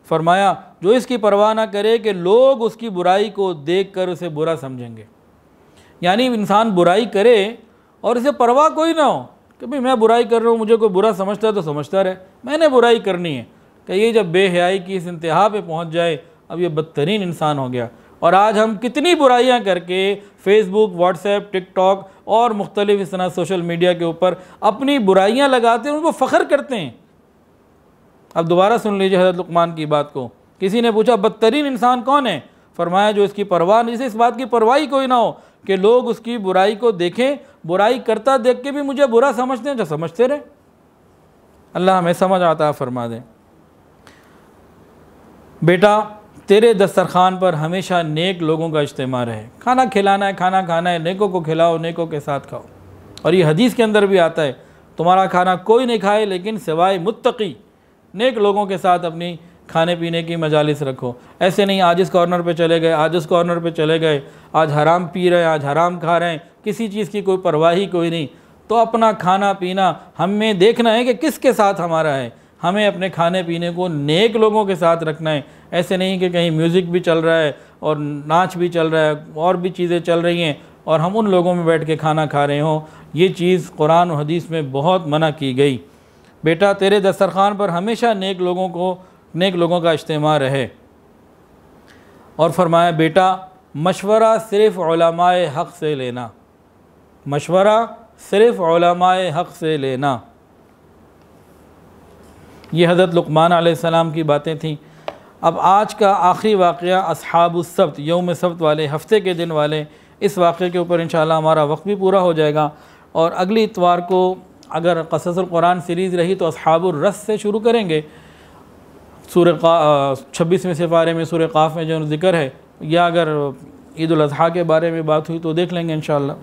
फरमाया जो इसकी परवाह ना करे कि लोग उसकी बुराई को देखकर उसे बुरा समझेंगे। यानी इंसान बुराई करे और इसे परवाह कोई ना हो कि भाई मैं बुराई कर रहा हूँ, मुझे कोई बुरा समझता है तो समझता रहे, मैंने बुराई करनी है। कि ये जब बेहयाई की इस इंतहा पे पहुँच जाए, अब ये बदतरीन इंसान हो गया। और आज हम कितनी बुराइयां करके फेसबुक, व्हाट्सएप, टिकटॉक और मुख्तलिफ इस तरह सोशल मीडिया के ऊपर अपनी बुराइयां लगाते हैं, उनको फ़ख्र करते हैं। अब दोबारा सुन लीजिए हज़रत लुक़मान की बात को। किसी ने पूछा बदतरीन इंसान कौन है? फरमाया जो इसकी परवाह नहीं, जिसे इस बात की परवाह ही कोई ना हो कि लोग उसकी बुराई को देखें, बुराई करता देख के भी मुझे बुरा समझते हैं, जो समझते रहे। अल्लाह हमें समझ आता फरमा दें। बेटा तेरे दस्तरखान पर हमेशा नेक लोगों का इज्तिमा रहे। खाना खिलाना है, खाना खाना है, नेकों को खिलाओ, नेकों के साथ खाओ। और ये हदीस के अंदर भी आता है, तुम्हारा खाना कोई नहीं खाए लेकिन सिवाय मुत्तकी, नेक लोगों के साथ अपनी खाने पीने की मजालिस रखो। ऐसे नहीं आज इस कॉर्नर पे चले गए, आज उस कॉर्नर पे चले गए, आज हराम पी रहे हैं, आज हराम खा रहे हैं, किसी चीज़ की कोई परवाह ही कोई नहीं। तो अपना खाना पीना हमें देखना है कि किसके साथ हमारा है। हमें अपने खाने पीने को नेक लोगों के साथ रखना है। ऐसे नहीं कि कहीं म्यूज़िक भी चल रहा है और नाच भी चल रहा है और भी चीज़ें चल रही हैं और हम उन लोगों में बैठ के खाना खा रहे हों। ये चीज़ कुरान और हदीस में बहुत मना की गई। बेटा तेरे दस्तरखान पर हमेशा नेक लोगों का इज्तिमा रहे। और फरमाया बेटा मशवरा सिर्फ़ उलमाए हक़ से लेना, मशवरा सिर्फ़ उलमाए हक़ से लेना। ये हज़रत लुक़मान अलैहिस्सलाम की बातें थीं। अब आज का आखिरी वाक़या अस्हाबुस सब्त, यौम सब्त वाले, हफ्ते के दिन वाले, इस वाक़े के ऊपर इंशाअल्लाह हमारा वक्त भी पूरा हो जाएगा। और अगली इतवार को अगर क़ससुल कुरान सीरीज़ रही तो अस्हाबुर रस से शुरू करेंगे। सूरह 26वें सिपारे में सूरह क़ाफ़ में जो ज़िक्र है, या अगर ईद उल अज़हा के बारे में बात हुई तो देख लेंगे इंशाअल्लाह।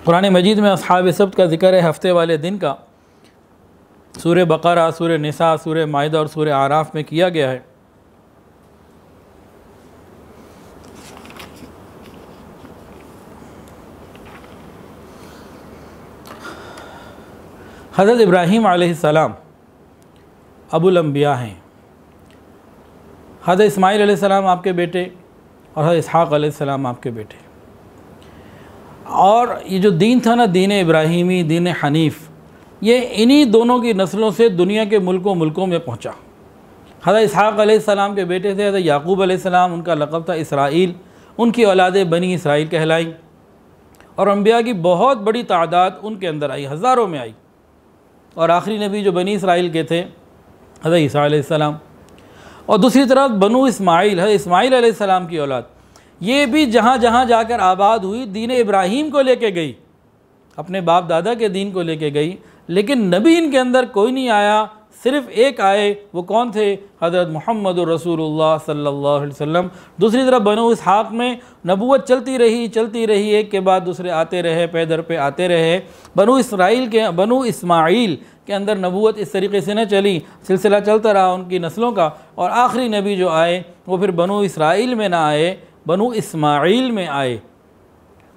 कुरान मजीद में अस्हाब सब्त का ज़िक्र है हफ्ते वाले दिन का। सूरह बक़रा, सूरह निसा, सूरह माइदा और सूरह आराफ में किया गया है। हज़रत इब्राहीम अलैहिस्सलाम अबुल अंबिया हैं। हज़रत इस्माईल अलैहिस्सलाम आपके बेटे और हज़रत इसहाक़ अलैहिस्सलाम आपके बेटे। और ये जो दीन था ना, दीन इब्राहीमी, दीन हनीफ़, ये इन्हीं दोनों की नस्लों से दुनिया के मुल्कों में पहुँचा। हज़रत इसहाक़ अलैहिस्सलाम के बेटे थे हज़रत याक़ूब अलैहिस्सलाम, उनका लक़ब था इसराइल। उनकी औलादे बनी इसराइल कहलाई और अंबिया की बहुत बड़ी तादाद उनके अंदर आई, हज़ारों में आई। और आखिरी नबी जो बनी इसराइल के थे हज़रत ईसा अलैहिस्सलाम। और दूसरी तरफ बनु इस्माइल, हज़रत इस्माइल अलैहिस्सलाम की औलाद, ये भी जहाँ जहाँ जाकर आबाद हुई दीन इब्राहीम को लेके गई, अपने बाप दादा के दीन को लेके गई। लेकिन नबी इनके अंदर कोई नहीं आया, सिर्फ़ एक आए। वो कौन थे? हज़रत मुहम्मद रसूलुल्लाह सल्लल्लाहु अलैहि वसल्लम। दूसरी तरफ बनु इसहाक़ में नबूवत चलती रही, एक के बाद दूसरे आते रहे, पैदर पे आते रहे। बनु इस्माइल के अंदर नबूवत इस तरीके से न चली, सिलसिला चलता रहा उनकी नस्लों का। और आखिरी नबी जो आए वो फिर बनु इसराइल में ना आए, बनु इस्माइल में आए।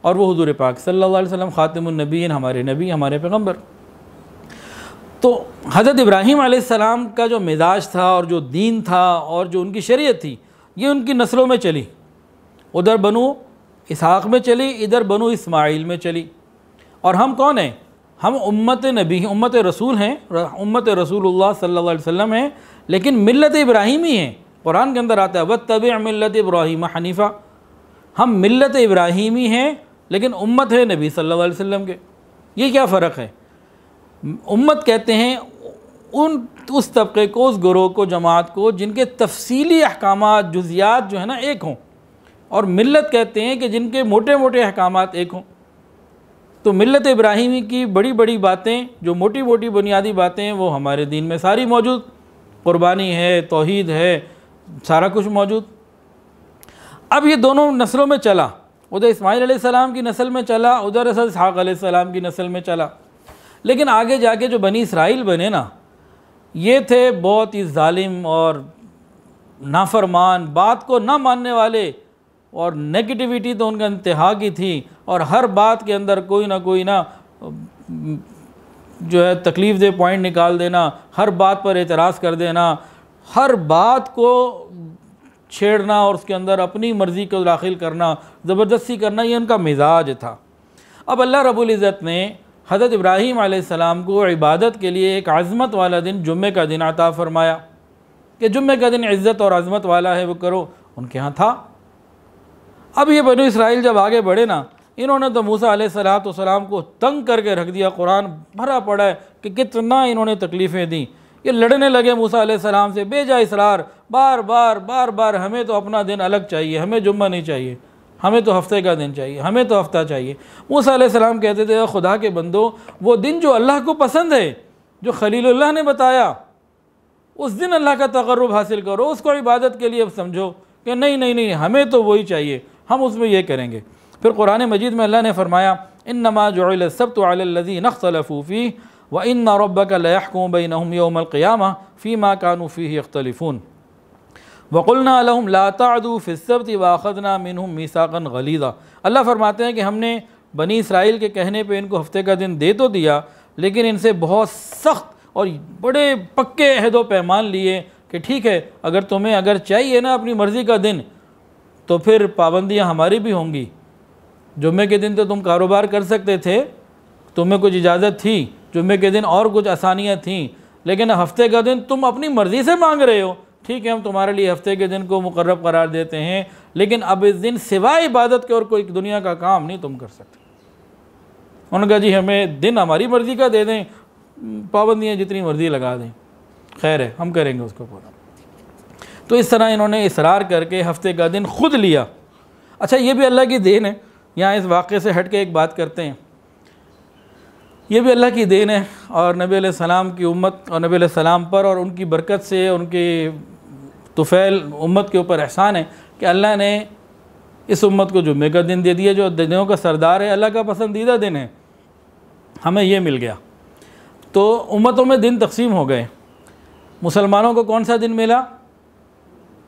और वो हुज़ूर पाक सल्लल्लाहु अलैहि वसल्लम ख़ातिमुन नबीय्यीन, हमारे नबी, हमारे पैगम्बर। तो हज़रत इब्राहीम अलैहिस्सलाम का जो मिजाज था और जो दीन था और जो उनकी शरीयत थी, ये उनकी नस्लों में चली। उधर बनु इसहाक़ में चली, इधर बनु इस्माइल में चली। और हम कौन हैं? हम उम्मत नबी, उम्मत रसूल हैं, उम्मत रसूलुल्लाह सल्लल्लाहु अलैहि वसल्लम हैं, लेकिन मिल्लत इब्राहीमी हैं। कुरान के अंदर आता है वत्तबि' मिल्लत इब्राहीम हनीफ़ा। हम मिल्लत इब्राहीमी हैं लेकिन उम्मत है नबी सल्लल्लाहु अलैहि वसल्लम के। ये क्या फ़र्क है? उम्मत कहते हैं उस तबके को, उस गिरोह को, जमात को जिनके तफसीली अहकामात, जुज़ियात जो है ना एक हों। और मिल्लत कहते हैं कि जिनके मोटे मोटे अहकामात एक हों। तो मिल्लत इब्राहीमी की बड़ी बड़ी बातें, जो मोटी मोटी बुनियादी बातें हैं, वो हमारे दीन में सारी मौजूद। कुर्बानी है, तौहीद है, सारा कुछ मौजूद। अब ये दोनों नस्लों में चला, उधर इस्माइल अलैहिस्सलाम की नस्ल में चला, उधर इसहाक़ अलैहिस्सलाम की नस्ल में चला। लेकिन आगे जाके जो बनी इसराइल बने ना, ये थे बहुत ही जालिम और नाफरमान, बात को ना मानने वाले, और नेगेटिविटी तो उनका इंतहा की थी। और हर बात के अंदर कोई ना जो है तकलीफ़ दे पॉइंट निकाल देना, हर बात पर एतराज़ कर देना, हर बात को छेड़ना और उसके अंदर अपनी मर्ज़ी को दाखिल करना, ज़बरदस्ती करना, ये उनका मिजाज था। अब अल्लाह रब्बुल इज़्ज़त ने हज़रत इब्राहीम अलैहिस्सलाम को इबादत के लिए एक अज़मत वाला दिन जुम्मे का दिन अता फ़रमाया कि जुम्मे का दिन इज़्ज़त और अज़मत वाला है, वो करो, उनके यहाँ था। अब ये बनी इसराइल जब आगे बढ़े ना, इन्होंने तो मूसा अलैहिस्सलाम को तंग करके रख दिया। कुरान भरा पड़ा है कि कितना इन्होंने तकलीफ़ें दी। ये लड़ने लगे मूसा अलैहिस्सलाम से, बेजा इसरार, बार बार हमें तो अपना दिन अलग चाहिए, हमें जुम्मा नहीं चाहिए, हमें तो हफ्ते का दिन चाहिए, हमें तो हफ्ता चाहिए। मूसा अलैहिस्सलाम कहते थे, खुदा के बंदो, वो दिन जो अल्लाह को पसंद है, जो खलीलुल्लाह ने बताया, उस दिन अल्लाह का तक़र्रुब हासिल करो, उसको इबादत के लिए अब समझो कि नहीं, हमें तो वही चाहिए, हम उसमें ये करेंगे। फिर कुरान मजीद में अल्लाह ने फरमाया, इन्नमा जुइल सब्तु अलल्लज़ीना इख्तलफ़ू फ़ीह व इन्ना रब्बका लयहकुमु बैनहुम यौमल क़ियामह फ़ीमा कानू फ़ीहि यख्तलिफ़ून वक़ुलना लहुम ला तअदू फ़िस्सब्ति वअख़ज़ना मिनहुम मीसाक़न गलीज़ा। अल्लाह फरमाते हैं कि हमने बनी इसराइल के कहने पे इनको हफ्ते का दिन दे तो दिया, लेकिन इनसे बहुत सख्त और बड़े पक्के अहद व पैमान लिए कि ठीक है, अगर तुम्हें अगर चाहिए ना अपनी मर्ज़ी का दिन, तो फिर पाबंदियाँ हमारी भी होंगी। जुम्मे के दिन तो तुम कारोबार कर सकते थे, तुम्हें कुछ इजाज़त थी, जुम्मे के दिन और कुछ आसानियाँ थीं, लेकिन हफ्ते का दिन तुम अपनी मर्ज़ी से मांग रहे हो। ठीक है, हम तुम्हारे लिए हफ्ते के दिन को मुकर्रब करार देते हैं, लेकिन अब इस दिन सिवाय इबादत के और कोई दुनिया का काम नहीं तुम कर सकते। उन्होंने कहा जी हमें दिन हमारी मर्ज़ी का दे दें, पाबंदियाँ जितनी मर्ज़ी लगा दें, खैर है, हम करेंगे उसको पूरा। तो इस तरह इन्होंने इसरार करके हफ्ते का दिन खुद लिया। अच्छा, ये भी अल्लाह की देन है। यहाँ इस वाक़े से हट के एक बात करते हैं, ये भी अल्लाह की देन है और नबी अलैहिस्सलाम की उम्मत और नबी अलैहिस्सलाम पर और उनकी बरकत से उनकी तुफ़ैल उम्मत के ऊपर एहसान है कि अल्लाह ने इस उम्मत को जुम्मे का दिन दे दिया, जो दिनों का सरदार है, अल्लाह का पसंदीदा दिन है, हमें ये मिल गया। तो उम्मतों में दिन तकसीम हो गए। मुसलमानों को कौन सा दिन मिला?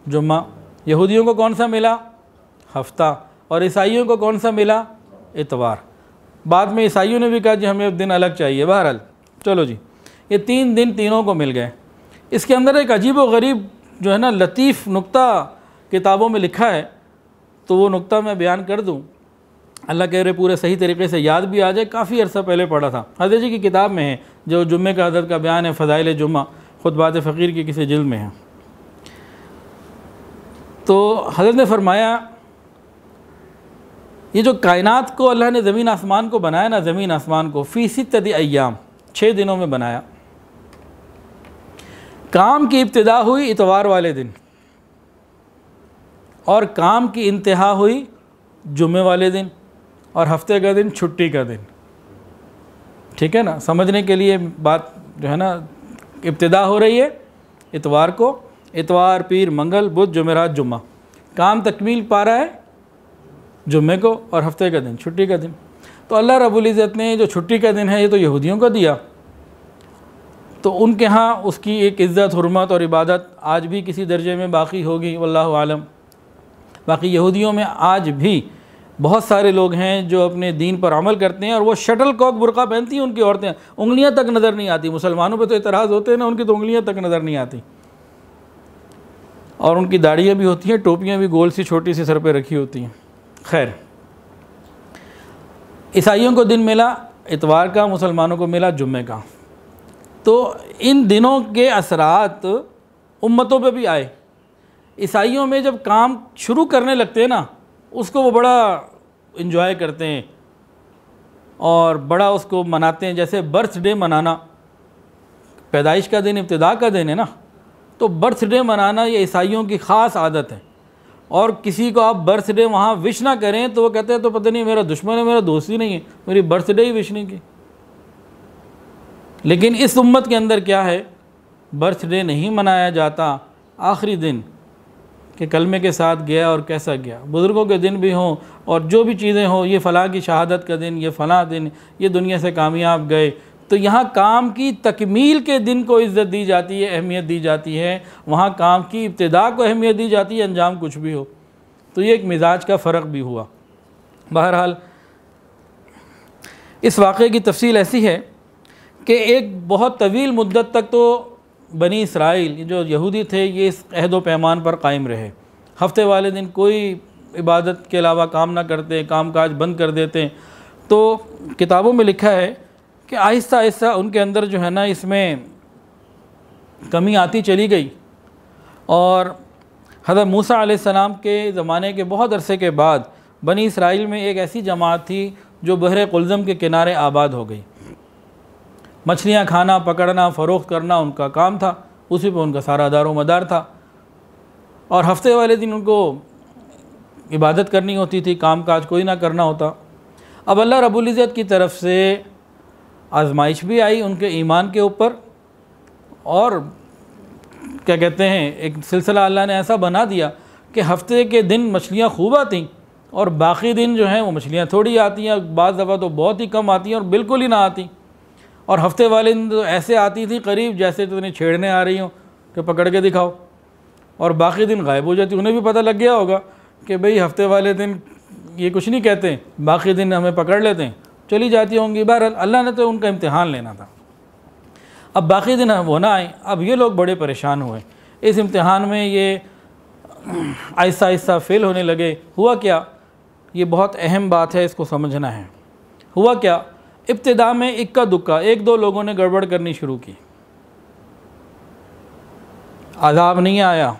जुम्मा। यहूदियों को कौन सा मिला? हफ्ता। और ईसाइयों को कौन सा मिला? इतवार। बाद में ईसाइयों ने भी कहा जी हमें दिन अलग चाहिए। बहरहाल चलो जी, ये 3 दिन तीनों को मिल गए। इसके अंदर एक अजीब व गरीब जो है ना लतीफ़ नुक्ता किताबों में लिखा है, तो वो नुक्ता मैं बयान कर दूं, अल्लाह कह रहे पूरे सही तरीके से याद भी आ जाए। काफ़ी अर्सा पहले पढ़ा था, हज़रत जी की किताब में है, जो जुम्मे का हज़रत का बयान है, फ़ज़ाइल जुम्मा, खुतबात फ़कीर की किसी जिल्द में है। तो हज़रत ने फरमाया, ये जो कायनात को अल्लाह ने ज़मीन आसमान को बनाया ना, ज़मीन आसमान को फ़ी सित्तति अय्याम, 6 दिनों में बनाया। काम की इब्तिदा हुई इतवार वाले दिन और काम की इंतहा हुई जुम्मे वाले दिन और हफ्ते का दिन छुट्टी का दिन। ठीक है ना, समझने के लिए बात जो है ना, इब्तिदा हो रही है इतवार को, इतवार, पीर, मंगल, बुध, जुमेरात, जुम्मा। काम तकमील पा रहा है जुम्मे को और हफ्ते का दिन छुट्टी का दिन। तो अल्लाह रब्बुल इज़्ज़त ने जो छुट्टी का दिन है ये तो यहूदियों को दिया, तो उनके यहाँ उसकी एक इज़्ज़त, हुर्मत और इबादत आज भी किसी दर्जे में बाकी होगी, वल्लाहु आलम। बाकी यहूदियों में आज भी बहुत सारे लोग हैं जो अपने दीन पर अमल करते हैं और वो शटल कॉक बुर्का पहनती हैं, उनकी औरतें उंगलियां तक नज़र नहीं आती। मुसलमानों पे तो इतराज़ होते हैं ना, उनकी तो उंगलियां तक नज़र नहीं आती। और उनकी दाढ़ियाँ भी होती हैं, टोपियाँ भी गोल सी छोटी सी सर पे रखी होती हैं। खैर, ईसाइयों को दिन मिला इतवार का, मुसलमानों को मिला जुम्मे का। तो इन दिनों के असरात उम्मतों पे भी आए। ईसाइयों में जब काम शुरू करने लगते हैं ना, उसको वो बड़ा इन्जॉय करते हैं और बड़ा उसको मनाते हैं। जैसे बर्थडे मनाना, पैदाइश का दिन इब्तिदा का दिन है ना, तो बर्थडे मनाना ये ईसाइयों की ख़ास आदत है। और किसी को आप बर्थडे वहाँ विश ना करें तो वो कहते हैं तो पता नहीं मेरा दुश्मन है, मेरा दोस्त ही नहीं है, मेरी बर्थडे ही विश नहीं की। लेकिन इस उम्मत के अंदर क्या है, बर्थडे नहीं मनाया जाता। आखिरी दिन कि कलमे के साथ गया और कैसा गया, बुज़ुर्गों के दिन भी हों और जो भी चीज़ें हों, ये फ़लाँ की शहादत का दिन, ये फ़लाँ दिन, ये दुनिया से कामयाब गए, तो यहाँ काम की तकमील के दिन को इज़्ज़त दी जाती है, अहमियत दी जाती है। वहाँ काम की इब्तिदा को अहमियत दी जाती है, अंजाम कुछ भी हो। तो ये एक मिजाज का फ़र्क भी हुआ। बहरहाल इस वाक़े की तफसील ऐसी है कि एक बहुत तवील मुद्दत तक तो बनी इसराइल जो यहूदी थे ये इस अहद व पैमान पर कायम रहे। हफ्ते वाले दिन कोई इबादत के अलावा काम ना करते, काम काज बंद कर देते। तो किताबों में लिखा है कि आहिस्ता आहिस्ता उनके अंदर जो है ना इसमें कमी आती चली गई। और हज़रत मूसा अलैहिस्सलाम के ज़माने के बहुत अरसे के बाद बनी इसराइल में एक ऐसी जमात थी जो बहरे कुल्ज़म के किनारे आबाद हो गई। मछलियाँ खाना, पकड़ना, फ़रोख्त करना उनका काम था, उसी पर उनका सारा दारो मदार था। और हफ्ते वाले दिन उनको इबादत करनी होती थी, काम काज कोई ना करना होता। अब अल्लाह रब्बुल इज़्ज़त की तरफ से आजमाइश भी आई उनके ईमान के ऊपर, और क्या कहते हैं एक सिलसिला अल्लाह ने ऐसा बना दिया कि हफ्ते के दिन मछलियाँ खूब आती और बाकी दिन जो हैं वो मछलियाँ थोड़ी आती हैं, बाज़ दफ़ा तो बहुत ही कम आती हैं और बिल्कुल ही ना आती। और हफ्ते वाले दिन तो ऐसे आती थी करीब जैसे तो उन्हें छेड़ने आ रही हो कि पकड़ के दिखाओ, और बाकी दिन गायब हो जाती। उन्हें भी पता लग गया होगा कि भाई हफ्ते वाले दिन ये कुछ नहीं कहते, बाकी दिन हमें पकड़ लेते हैं, चली जाती होंगी। बहरहाल अल्लाह ने तो उनका इम्तिहान लेना था। अब बाकी दिन वो ना आए, अब ये लोग बड़े परेशान हुए। इस इम्तिहान में ये आहिस्ता आहिस्ता फेल होने लगे। हुआ क्या, ये बहुत अहम बात है, इसको समझना है। हुआ क्या, इब्तिदा में इक्का दुक्का एक दो लोगों ने गड़बड़ करनी शुरू की, अज़ाब नहीं आया,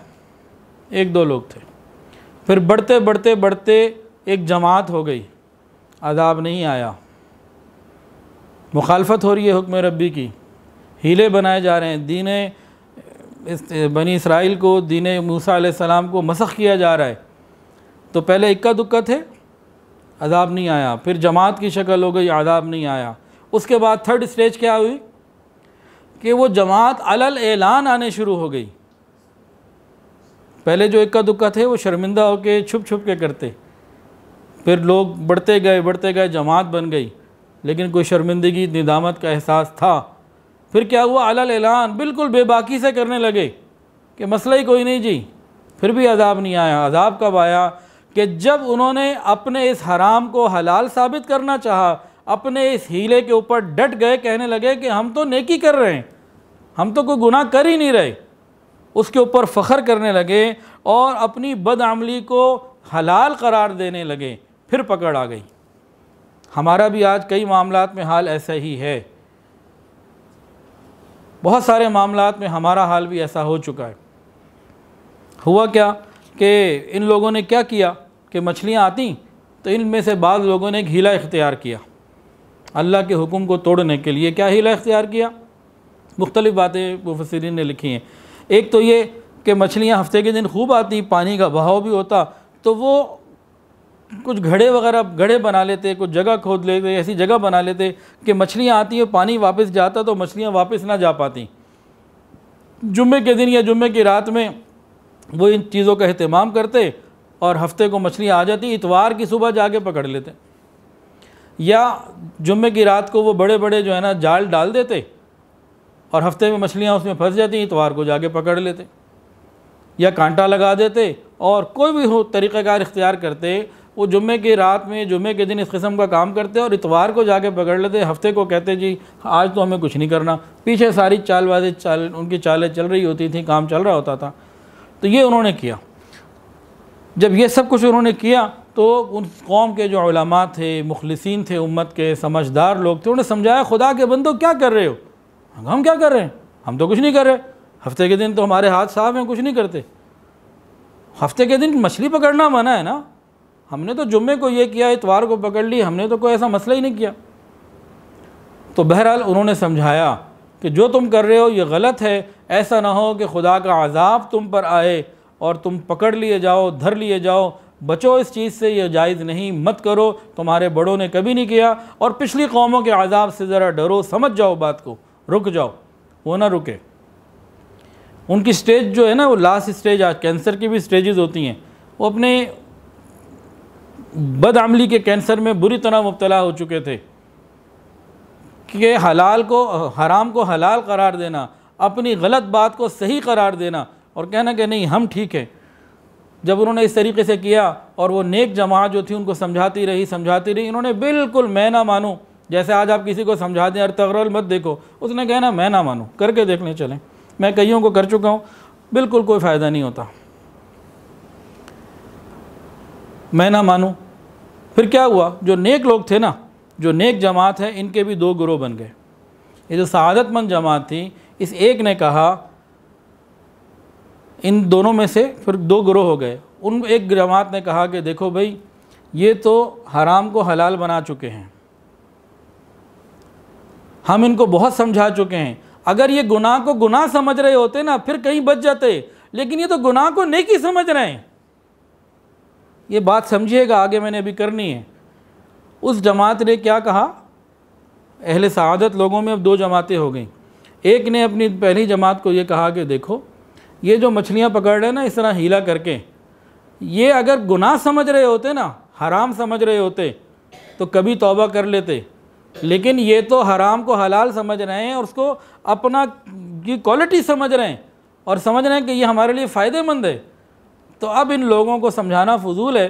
एक दो लोग थे। फिर बढ़ते बढ़ते बढ़ते एक जमात हो गई, अज़ाब नहीं आया। मुखालफत हो रही है हुक्म रब्बी की, हीले बनाए जा रहे हैं, दीन बनी इसराइल को, दीन मूसा अलैहिस्सलाम को मसख़ किया जा रहा है। तो पहले इक्का दुक्का थे, अज़ाब नहीं आया। फिर जमात की शक्ल हो गई, अज़ाब नहीं आया। उसके बाद थर्ड स्टेज क्या हुई कि वो जमात अलल ऐलान आने शुरू हो गई। पहले जो इक्का दुक्का थे वो शर्मिंदा होकर छुप छुप के करते, फिर लोग बढ़ते गए, जमात बन गई, लेकिन कोई शर्मिंदगी निदामत का एहसास था। फिर क्या हुआ, अलल ऐलान बिल्कुल बेबाकी से करने लगे कि मसला ही कोई नहीं जी, फिर भी अज़ाब नहीं आया। अज़ाब कब आया कि जब उन्होंने अपने इस हराम को हलाल साबित करना चाहा, अपने इस हीले के ऊपर डट गए, कहने लगे कि हम तो नेकी कर रहे हैं, हम तो कोई गुनाह कर ही नहीं रहे, उसके ऊपर फ़ख्र करने लगे और अपनी बदअमली को हलाल करार देने लगे। फिर पकड़ आ गई। हमारा भी आज कई मामलात में हाल ऐसा ही है, बहुत सारे मामलात में हमारा हाल भी ऐसा हो चुका है। हुआ क्या कि इन लोगों ने क्या किया कि मछलियाँ आती तो इनमें से बाद लोगों ने एक हीला इख्तियार किया अल्लाह के हुक्म को तोड़ने के लिए। क्या हीला इख्तियार किया, मुख्तलिफ़ बातें मुफस्सिरीन ने लिखी हैं। एक तो ये कि मछलियाँ हफ्ते के दिन खूब आती, पानी का बहाव भी होता, तो वो कुछ घड़े बना लेते, कुछ जगह खोद लेते, ऐसी जगह बना लेते कि मछलियाँ आती हैं, पानी वापस जाता तो मछलियाँ वापस ना जा पाती। जुम्मे के दिन या जुम्मे की रात में वो इन चीज़ों का अहतमाम करते और हफ्ते को मछलियाँ आ जाती, इतवार की सुबह जाके पकड़ लेते। या जुम्मे की रात को वो बड़े बड़े जो है ना जाल डाल देते और हफ्ते में मछलियाँ उसमें फंस जाती, इतवार को जाके पकड़ लेते। या कांटा लगा देते और कोई भी हो तरीक़ाकार इख्तियार करते, वो जुम्मे की रात में जुम्मे के दिन इस किस्म का काम करते और इतवार को जाके पकड़ लेते। हफ्ते को कहते जी आज तो हमें कुछ नहीं करना, पीछे सारी उनकी चालें चल रही होती थी, काम चल रहा होता था। तो ये उन्होंने किया। जब ये सब कुछ उन्होंने किया तो उन कौम के जो उलमा थे, मुखलिसीन थे, उम्मत के समझदार लोग थे, उन्होंने समझाया खुदा के बंदो क्या कर रहे हो, हम क्या कर रहे हैं, हम तो कुछ नहीं कर रहे, हफ्ते के दिन तो हमारे हाथ साफ हैं, कुछ नहीं करते। हफ्ते के दिन मछली पकड़ना मना है ना, हमने तो जुम्मे को ये किया, इतवार को पकड़ ली, हमने तो कोई ऐसा मसला ही नहीं किया। तो बहरहाल उन्होंने समझाया कि जो तुम कर रहे हो ये गलत है, ऐसा ना हो कि खुदा का अज़ाब तुम पर आए और तुम पकड़ लिए जाओ, धर लिए जाओ। बचो इस चीज़ से, ये जायज़ नहीं, मत करो, तुम्हारे बड़ों ने कभी नहीं किया। और पिछली कौमों के अज़ाब से ज़रा डरो, समझ जाओ बात को, रुक जाओ। वो ना रुके। उनकी स्टेज जो है ना, वो लास्ट स्टेज, आज कैंसर की भी स्टेजेस होती हैं, वो अपने बदअमली के कैंसर में बुरी तरह मुब्तला हो चुके थे कि हराम को हलाल करार देना, अपनी गलत बात को सही करार देना और कहना कि नहीं हम ठीक है। जब उन्होंने इस तरीके से किया और वो नेक जमात जो थी उनको समझाती रही, इन्होंने बिल्कुल मैं ना मानूं, जैसे आज आप किसी को समझा दें, अरे तगरल मत देखो, उसने कहना मैं ना मानूं, करके देखने चलें। मैं कईयों को कर चुका हूँ, बिल्कुल कोई फ़ायदा नहीं होता, मैं ना मानूं। फिर क्या हुआ, जो नेक लोग थे ना, जो नेक जमात है, इनके भी दो गिरोह बन गए। ये जो सआदतमंद जमात थी, इस एक ने कहा, इन दोनों में से फिर दो ग्रोह हो गए। उन एक जमात ने कहा कि देखो भाई, ये तो हराम को हलाल बना चुके हैं, हम इनको बहुत समझा चुके हैं, अगर ये गुनाह को गुनाह समझ रहे होते ना फिर कहीं बच जाते, लेकिन ये तो गुनाह को नेकी समझ रहे हैं। ये बात समझिएगा, आगे मैंने अभी करनी है। उस जमात ने क्या कहा, अहले सआदत लोगों में अब दो जमातें हो गई। एक ने अपनी पहली जमात को ये कहा कि देखो, ये जो मछलियाँ पकड़ रहे हैं ना इस तरह हीला करके, ये अगर गुनाह समझ रहे होते ना, हराम समझ रहे होते तो कभी तौबा कर लेते, लेकिन ये तो हराम को हलाल समझ रहे हैं और उसको अपना की क्वालिटी समझ रहे हैं और समझ रहे हैं कि ये हमारे लिए फ़ायदेमंद है। तो अब इन लोगों को समझाना फजूल है,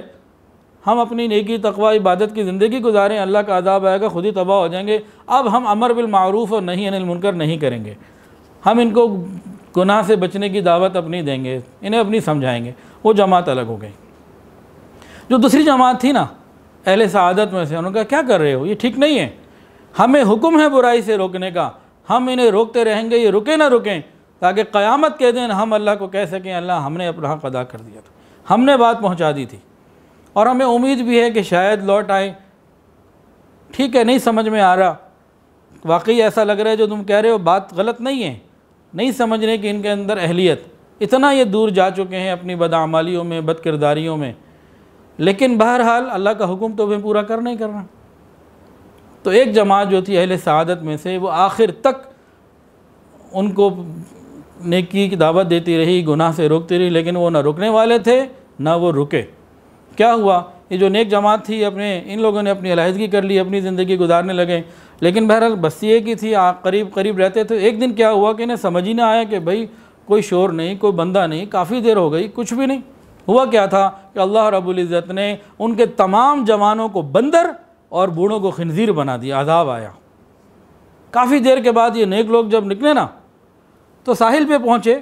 हम अपनी नेकी तकवा इबादत की ज़िंदगी गुजारें, अल्लाह का अज़ाब आएगा, खुद ही तबाह हो जाएंगे। अब हम अमर बिल मारूफ़ और नही अनिल मुनकर नहीं करेंगे, हम इनको गुनाह से बचने की दावत अपनी देंगे, इन्हें अपनी समझाएंगे। वो जमात अलग हो गई। जो दूसरी जमात थी ना अहले सआदत में से, उन्होंने कहा क्या कर रहे हो, ये ठीक नहीं है, हमें हुक्म है बुराई से रोकने का, हम इन्हें रोकते रहेंगे, ये रुके ना रुकें, ताकि क़यामत के दिन हम अल्लाह को कह सकें अल्लाह हमने अपना हक़ अदा कर दिया था, हमने बात पहुँचा दी थी और हमें उम्मीद भी है कि शायद लौट आए। ठीक है, नहीं समझ में आ रहा, वाकई ऐसा लग रहा है जो तुम कह रहे हो बात गलत नहीं है, नहीं समझने की इनके अंदर अहलियत, इतना ये दूर जा चुके हैं अपनी बदआमालियों में, बदकिरदारियों में, लेकिन बहरहाल अल्लाह का हुक्म तो वे पूरा करना ही करना। तो एक जमात जो थी अहले सआदत में से, वो आखिर तक उनको नेकी की दावत देती रही, गुनाह से रोकती रही, लेकिन वो ना रुकने वाले थे ना वो रुके। क्या हुआ, ये जो नेक जमात थी अपने, इन लोगों ने अपनी अलहदगी कर ली, अपनी ज़िंदगी गुजारने लगे, लेकिन बहरहाल बस्ती एक ही थी, करीब करीब रहते थे। एक दिन क्या हुआ कि इन्हें समझ ही ना आया कि भाई कोई शोर नहीं, कोई बंदा नहीं, काफ़ी देर हो गई, कुछ भी नहीं हुआ। क्या था कि अल्लाह रब्बुल इज़्ज़त ने उनके तमाम जवानों को बंदर और बूढ़ों को खिंजीर बना दिया, अज़ाब आया। काफ़ी देर के बाद ये नेक लोग जब निकले ना तो साहिल पे पहुँचे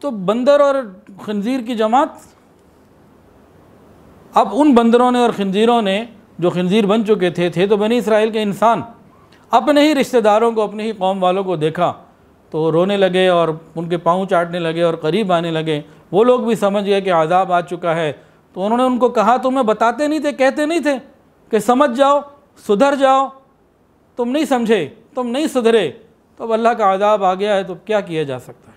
तो बंदर और खिंजीर की जमात, अब उन बंदरों ने और खिंजीरों ने, जो खिंजीर बन चुके थे तो बनी इसराइल के इंसान, अपने ही रिश्तेदारों को, अपनी ही कौम वालों को देखा तो रोने लगे और उनके पाँव चाटने लगे और करीब आने लगे। वो लोग भी समझ गए कि आज़ाब आ चुका है, तो उन्होंने उनको कहा तुम्हें बताते नहीं थे, कहते नहीं थे कि समझ जाओ, सुधर जाओ, तुम नहीं समझे, तुम नहीं सुधरे, तो अब अल्लाह का आज़ाब आ गया है तो क्या किया जा सकता है।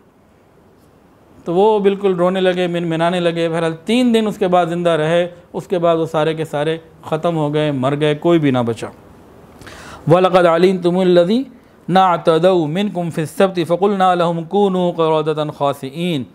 तो वो बिल्कुल रोने लगे, मिनाने लगे। बहरहाल 3 दिन उसके बाद ज़िंदा रहे, उसके बाद वो सारे के सारे ख़त्म हो गए, मर गए, कोई भी ना बचा। वलक़द अलिमतुमुल्लज़ी नअतदौ मिनकुम फ़िस्सब्ति फ़क़ुलना लहुम कूनू क़िरदतन ख़ासिईन।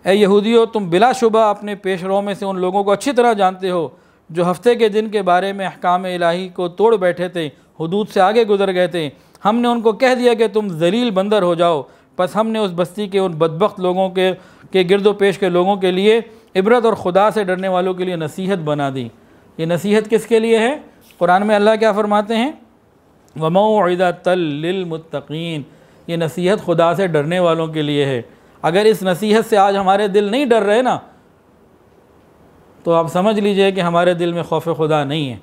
ए यहूदियों, तुम बिलाशुबा अपने पेशरों में से उन लोगों को अच्छी तरह जानते हो जो हफ्ते के दिन के बारे में अहकाम इलाही को तोड़ बैठे थे, हुदूद से आगे गुजर गए थे। हमने उनको कह दिया कि तुम जलील बंदर हो जाओ, बस हमने उस बस्ती के उन बदबख्त लोगों के गिरदो पेश के लोगों के लिए इबरत और खुदा से डरने वालों के लिए नसीहत बना दी। ये नसीहत किसके लिए है? कुरान में अल्लाह क्या फरमाते हैं? वमौइदतल लिलमुत्तकीन, ये नसीहत खुदा से डरने वालों के लिए है। अगर इस नसीहत से आज हमारे दिल नहीं डर रहे ना, तो आप समझ लीजिए कि हमारे दिल में खौफ खुदा नहीं है।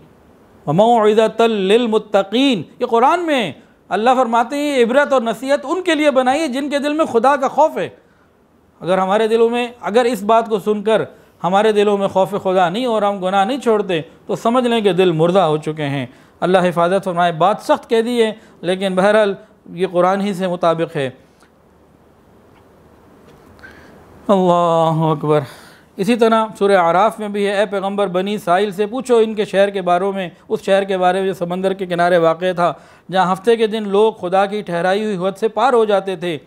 वमौइदतल लिलमुत्तकीन, ये कुरान में अल्लाह फरमाते हैं इबरत और नसीहत उनके लिए बनाई है जिनके दिल में खुदा का खौफ है। अगर हमारे दिलों में, अगर इस बात को सुनकर हमारे दिलों में खौफ खुदा नहीं और हम गुनाह नहीं छोड़ते, तो समझ लें कि दिल मुर्दा हो चुके हैं। अल्लाह हिफाजत फरमाए। बात सख्त कह दी है, लेकिन बहरहाल ये कुरान ही से मुताबिक है। अल्लाह अकबर। इसी तरह सूरह आराफ में भी है, ए पैगम्बर बनी साइल से पूछो इनके शहर के बारे में, उस शहर के बारे में जो समंदर के किनारे वाक़ था, जहाँ हफ्ते के दिन लोग खुदा की ठहराई हुई हद से पार हो जाते थे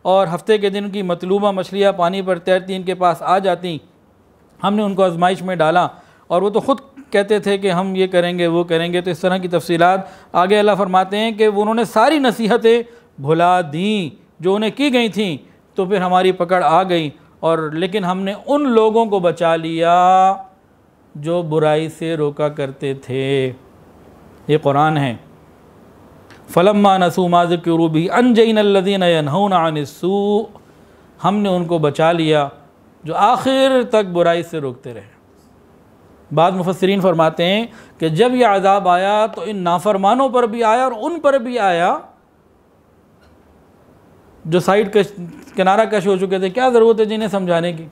और हफ्ते के दिन की मतलूबा मछलियाँ पानी पर तैरती इनके पास आ जाती। हमने उनको आजमाइश में डाला और वो तो ख़ुद कहते थे कि हम ये करेंगे वो करेंगे। तो इस तरह की तफसीलात आगे अल्लाह फरमाते हैं कि उन्होंने सारी नसीहतें भुला दी जो उन्हें की गई थी, तो फिर हमारी पकड़ आ गई। और लेकिन हमने उन लोगों को बचा लिया जो बुराई से रोका करते थे। ये कुरान है। फलम्मा नसू मा ज़ुकिरू बिही अंजयनल्लज़ीना यनहौना अनिस्सू, हमने उनको बचा लिया जो आखिर तक बुराई से रोकते रहे। बाद मुफस्सिरीन फरमाते हैं कि जब यह अज़ाब आया तो इन नाफरमानों पर भी आया और उन पर भी आया जो साइड कश किनारा कश हो चुके थे, क्या ज़रूरत है जिन्हें समझाने की।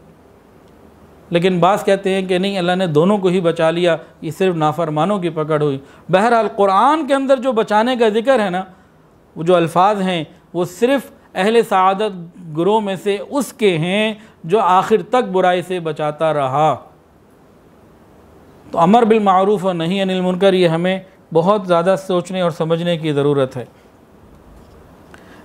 लेकिन बास कहते हैं कि नहीं, अल्लाह ने दोनों को ही बचा लिया, ये सिर्फ नाफरमानों की पकड़ हुई। बहरहाल कुरान के अंदर जो बचाने का जिक्र है ना, वो जो अल्फाज हैं वो सिर्फ़ अहले सआदत गुरोह में से उसके हैं जो आखिर तक बुराई से बचाता रहा। तो अमर बिल मारूफ और नही अनिल मुनकर, ये हमें बहुत ज़्यादा सोचने और समझने की ज़रूरत है।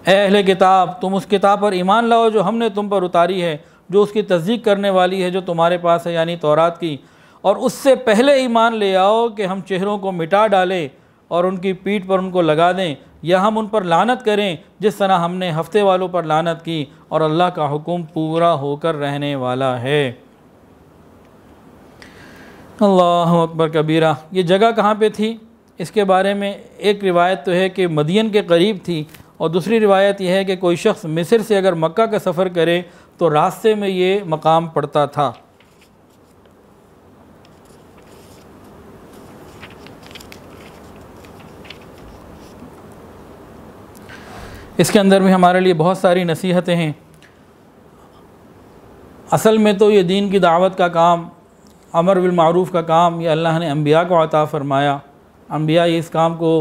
ए अहले किताब, तुम उस किताब पर ईमान लाओ जो हमने तुम पर उतारी है, जो उसकी तस्दीक करने वाली है जो तुम्हारे पास है, यानी तौरात की। और उससे पहले ईमान ले आओ कि हम चेहरों को मिटा डालें और उनकी पीठ पर उनको लगा दें, या हम उन पर लानत करें जिस तरह हमने हफ्ते वालों पर लानत की, और अल्लाह का हुक्म पूरा होकर रहने वाला है। अल्लाहु अकबर कबीरा। ये जगह कहाँ पे थी, इसके बारे में एक रिवायत तो है कि मदियन के करीब थी, और दूसरी रिवायत यह है कि कोई शख्स मिस्र से अगर मक्का का सफ़र करे तो रास्ते में ये मकाम पड़ता था। इसके अंदर भी हमारे लिए बहुत सारी नसीहतें हैं। असल में तो ये दीन की दावत का काम, अमर बिल मारूफ़ का काम, ये अल्लाह ने अम्बिया को अता फ़रमाया। अम्बिया इस काम को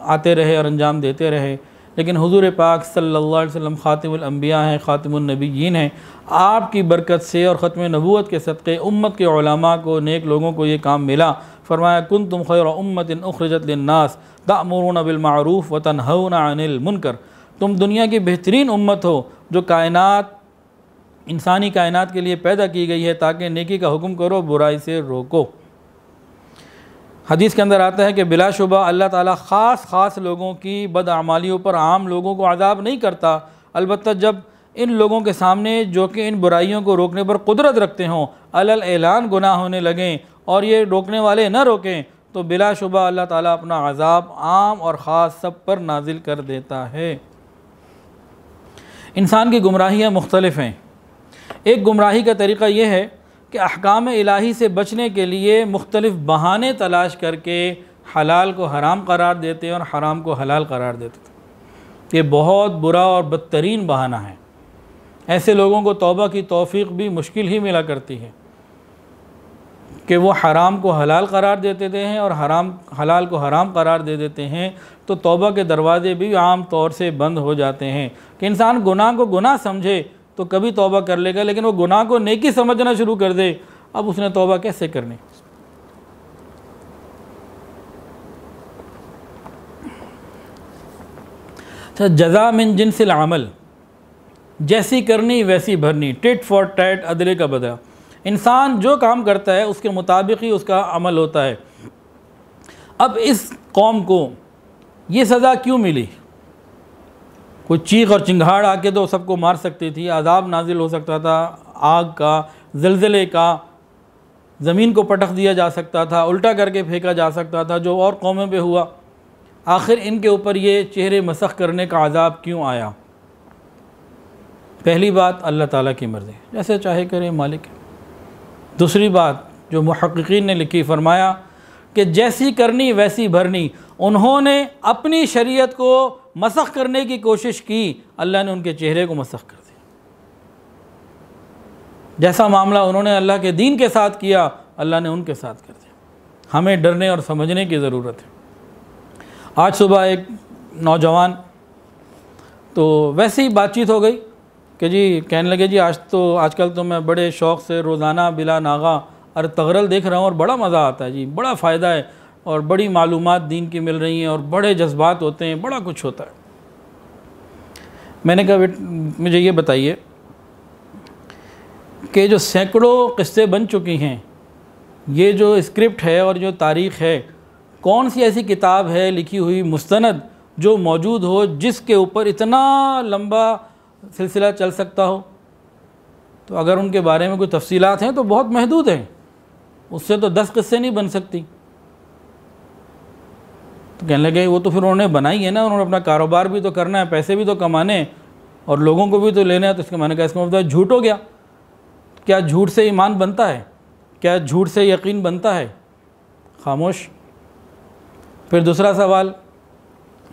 आते रहे और अंजाम देते रहे, लेकिन हुज़ूर पाक सल्लल्लाहु अलैहि वसल्लम ख़ातिमुल अंबिया हैं, ख़ातिमुन नबिय्यीन हैं। आपकी बरकत से और ख़त्म नबूवत के सदक़े उम्मत के उलमा को, नेक लोगों को ये काम मिला। फ़रमाया कुंतुम खैरा उम्मतिन उख़रिजत लिन्नास तअमुरूना बिल मारूफ़ व तनहौना अनिल मुनकर। तुम दुनिया की बेहतरीन उम्मत हो जो कायनात, इंसानी कायनात के लिए पैदा की गई है ताकि नेकी का हुक्म करो, बुराई से रोको। हदीस के अंदर आता है कि बिलाशुबा अल्लाह ताला ख़ास लोगों की बदअमालियों पर आम लोगों को अज़ाब नहीं करता, अलबत्ता जब इन लोगों के सामने जो कि इन बुराइयों को रोकने पर कुदरत रखते हों अलल ऐलान गुनाह होने लगें और ये रोकने वाले न रोकें, तो बिलाशुबा अल्लाह ताला अपना अज़ाब आम और ख़ास सब पर नाजिल कर देता है। इंसान की गुमराहियाँ मुख्तलिफ़ हैं। एक गुमराही का तरीक़ा यह है कि अहकाम इलाही से बचने के लिए मुख्तलिफ़ बहाने तलाश करके हलाल को हराम करार देते हैं और हराम को हलाल करार देते थे। ये बहुत बुरा और बदतरीन बहाना है। ऐसे लोगों को तौबा की तौफ़ीक़ भी मुश्किल ही मिला करती है कि वो हराम को हलाल करार देते हैं और हलाल को हराम करार दे देते हैं, तो तौबा के दरवाज़े भी आम तौर से बंद हो जाते हैं। कि इंसान गुनाह को गुनाह समझे तो कभी तौबा कर लेगा, लेकिन वो गुनाह को नेकी समझना शुरू कर दे, अब उसने तौबा कैसे करनी। अच्छा, जज़ा मिन जिन्सिल अमल, जैसी करनी वैसी भरनी, टिट फॉर टैट, अदले का बदला। इंसान जो काम करता है उसके मुताबिक ही उसका अमल होता है। अब इस कौम को ये सज़ा क्यों मिली? कोई चीख और चिंगाड़ आके तो सबको मार सकती थी, अज़ाब नाजिल हो सकता था, आग का, ज़लज़ले का, ज़मीन को पटक दिया जा सकता था, उल्टा करके फेंका जा सकता था, जो और कौमों पे हुआ। आखिर इनके ऊपर ये चेहरे मसख करने का अज़ाब क्यों आया? पहली बात, अल्लाह ताला की मर्ज़ी, जैसे चाहे करे मालिक। दूसरी बात जो मुहक्किकीन ने लिखी, फरमाया कि जैसी करनी वैसी भरनी। उन्होंने अपनी शरीयत को मसख करने की कोशिश की, अल्लाह ने उनके चेहरे को मसख कर दिया। जैसा मामला उन्होंने अल्लाह के दीन के साथ किया, अल्लाह ने उनके साथ कर दिया। हमें डरने और समझने की ज़रूरत है। आज सुबह एक नौजवान, तो वैसे ही बातचीत हो गई कि जी, कहने लगे जी आजकल तो मैं बड़े शौक़ से रोज़ाना बिला नागा तगरल देख रहा हूँ और बड़ा मज़ा आता है जी, बड़ा फ़ायदा है और बड़ी मालूमात दीन की मिल रही हैं और बड़े जज्बात होते हैं, बड़ा कुछ होता है। मैंने कहा मुझे ये बताइए कि जो सैकड़ों किस्से बन चुकी हैं, ये जो स्क्रिप्ट है और जो तारीख़ है, कौन सी ऐसी किताब है लिखी हुई मुस्तनद जो मौजूद हो जिसके ऊपर इतना लंबा सिलसिला चल सकता हो? तो अगर उनके बारे में कोई तफसीलात हैं तो बहुत महदूद हैं, उससे तो 10 किस्से नहीं बन सकती। तो कहने लगे वो तो फिर उन्होंने बनाई है ना, उन्होंने अपना कारोबार भी तो करना है, पैसे भी तो कमाने और लोगों को भी तो लेना है, तो इसके मैंने कहा इसका मतलब झूठ हो गया। क्या झूठ से ईमान बनता है? क्या झूठ से यकीन बनता है? खामोश। फिर दूसरा सवाल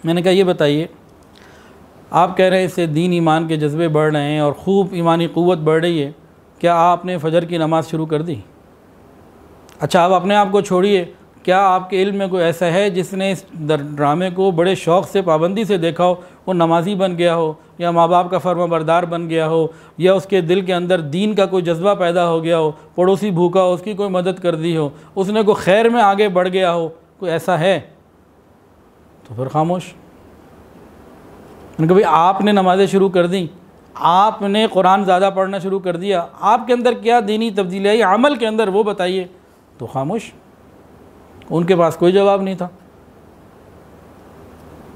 मैंने कहा ये बताइए आप कह रहे हैं इससे दीन ईमान के जज्बे बढ़ रहे हैं और ख़ूब ईमानी क़ुव्वत बढ़ रही है, क्या आपने फ़जर की नमाज़ शुरू कर दी? अच्छा, आप अपने आप को छोड़िए, क्या आपके इल्म में कोई ऐसा है जिसने इस ड्रामे को बड़े शौक़ से पाबंदी से देखा हो, वो नमाजी बन गया हो या माँ बाप का फर्माबरदार बन गया हो या उसके दिल के अंदर दीन का कोई जज्बा पैदा हो गया हो, पड़ोसी भूखा हो उसकी कोई मदद कर दी हो, उसने कोई खैर में आगे बढ़ गया हो, कोई ऐसा है? तो फिर खामोश। भाई आपने नमाज़ें शुरू कर दी, आपने कुरान ज़्यादा पढ़ना शुरू कर दिया, आपके अंदर क्या दीनी तब्दीली आई अमल के अंदर वो बताइए। तो खामोश। उनके पास कोई जवाब नहीं था।